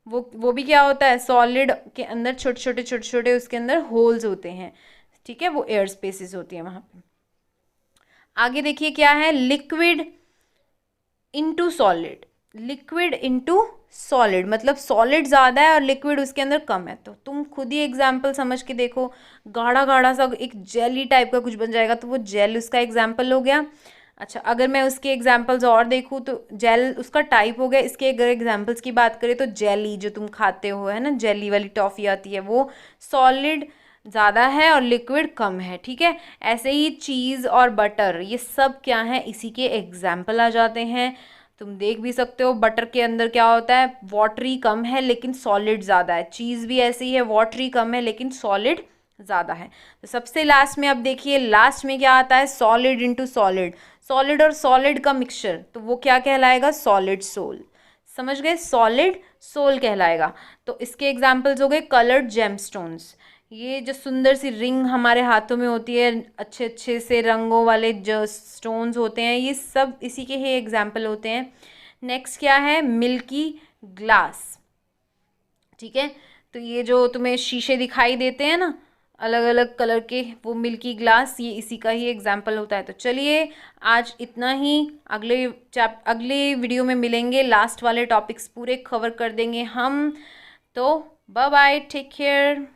वो भी क्या होता है, सॉलिड के अंदर छोटे छोटे उसके अंदर होल्स होते हैं, ठीक है, वो एयर स्पेसेस होती हैं वहाँ पे। आगे देखिए क्या है, liquid into solid. Liquid into solid मतलब सॉलिड ज़्यादा है और लिक्विड उसके अंदर कम है। तो तुम खुद ही एग्जाम्पल समझ के देखो, गाढ़ा गाढ़ा सा एक जेली टाइप का कुछ बन जाएगा, तो वो जेल उसका एग्जाम्पल हो गया। अच्छा, अगर मैं उसके एग्जाम्पल्स और देखूँ तो जेल उसका टाइप हो गया। इसके अगर एग्जाम्पल्स की बात करें तो जेली जो तुम खाते हो, है ना, जेली वाली टॉफ़ी आती है, वो सॉलिड ज़्यादा है और लिक्विड कम है। ठीक है, ऐसे ही चीज़ और बटर, ये सब क्या है, इसी के एग्जाम्पल आ जाते हैं। तुम देख भी सकते हो बटर के अंदर क्या होता है, वाटरी कम है लेकिन सॉलिड ज़्यादा है। चीज़ भी ऐसे ही है, वाटरी कम है लेकिन सॉलिड ज़्यादा है। तो सबसे लास्ट में अब देखिए, लास्ट में क्या आता है, सॉलिड इनटू सॉलिड। सॉलिड और सॉलिड का मिक्सचर, तो वो क्या कहलाएगा, सॉलिड सोल। समझ गए, सॉलिड सोल कहलाएगा। तो इसके एग्जाम्पल्स हो गए कलर्ड जेमस्टोन्स, ये जो सुंदर सी रिंग हमारे हाथों में होती है, अच्छे अच्छे से रंगों वाले जो स्टोन्स होते हैं, ये सब इसी के ही एग्जाम्पल होते हैं। नेक्स्ट क्या है, मिल्की ग्लास। ठीक है, तो ये जो तुम्हें शीशे दिखाई देते हैं ना अलग अलग कलर के, वो मिल्की ग्लास, ये इसी का ही एग्जाम्पल होता है। तो चलिए आज इतना ही, अगले वीडियो में मिलेंगे, लास्ट वाले टॉपिक्स पूरे कवर कर देंगे हम। तो बाय बाय, टेक केयर।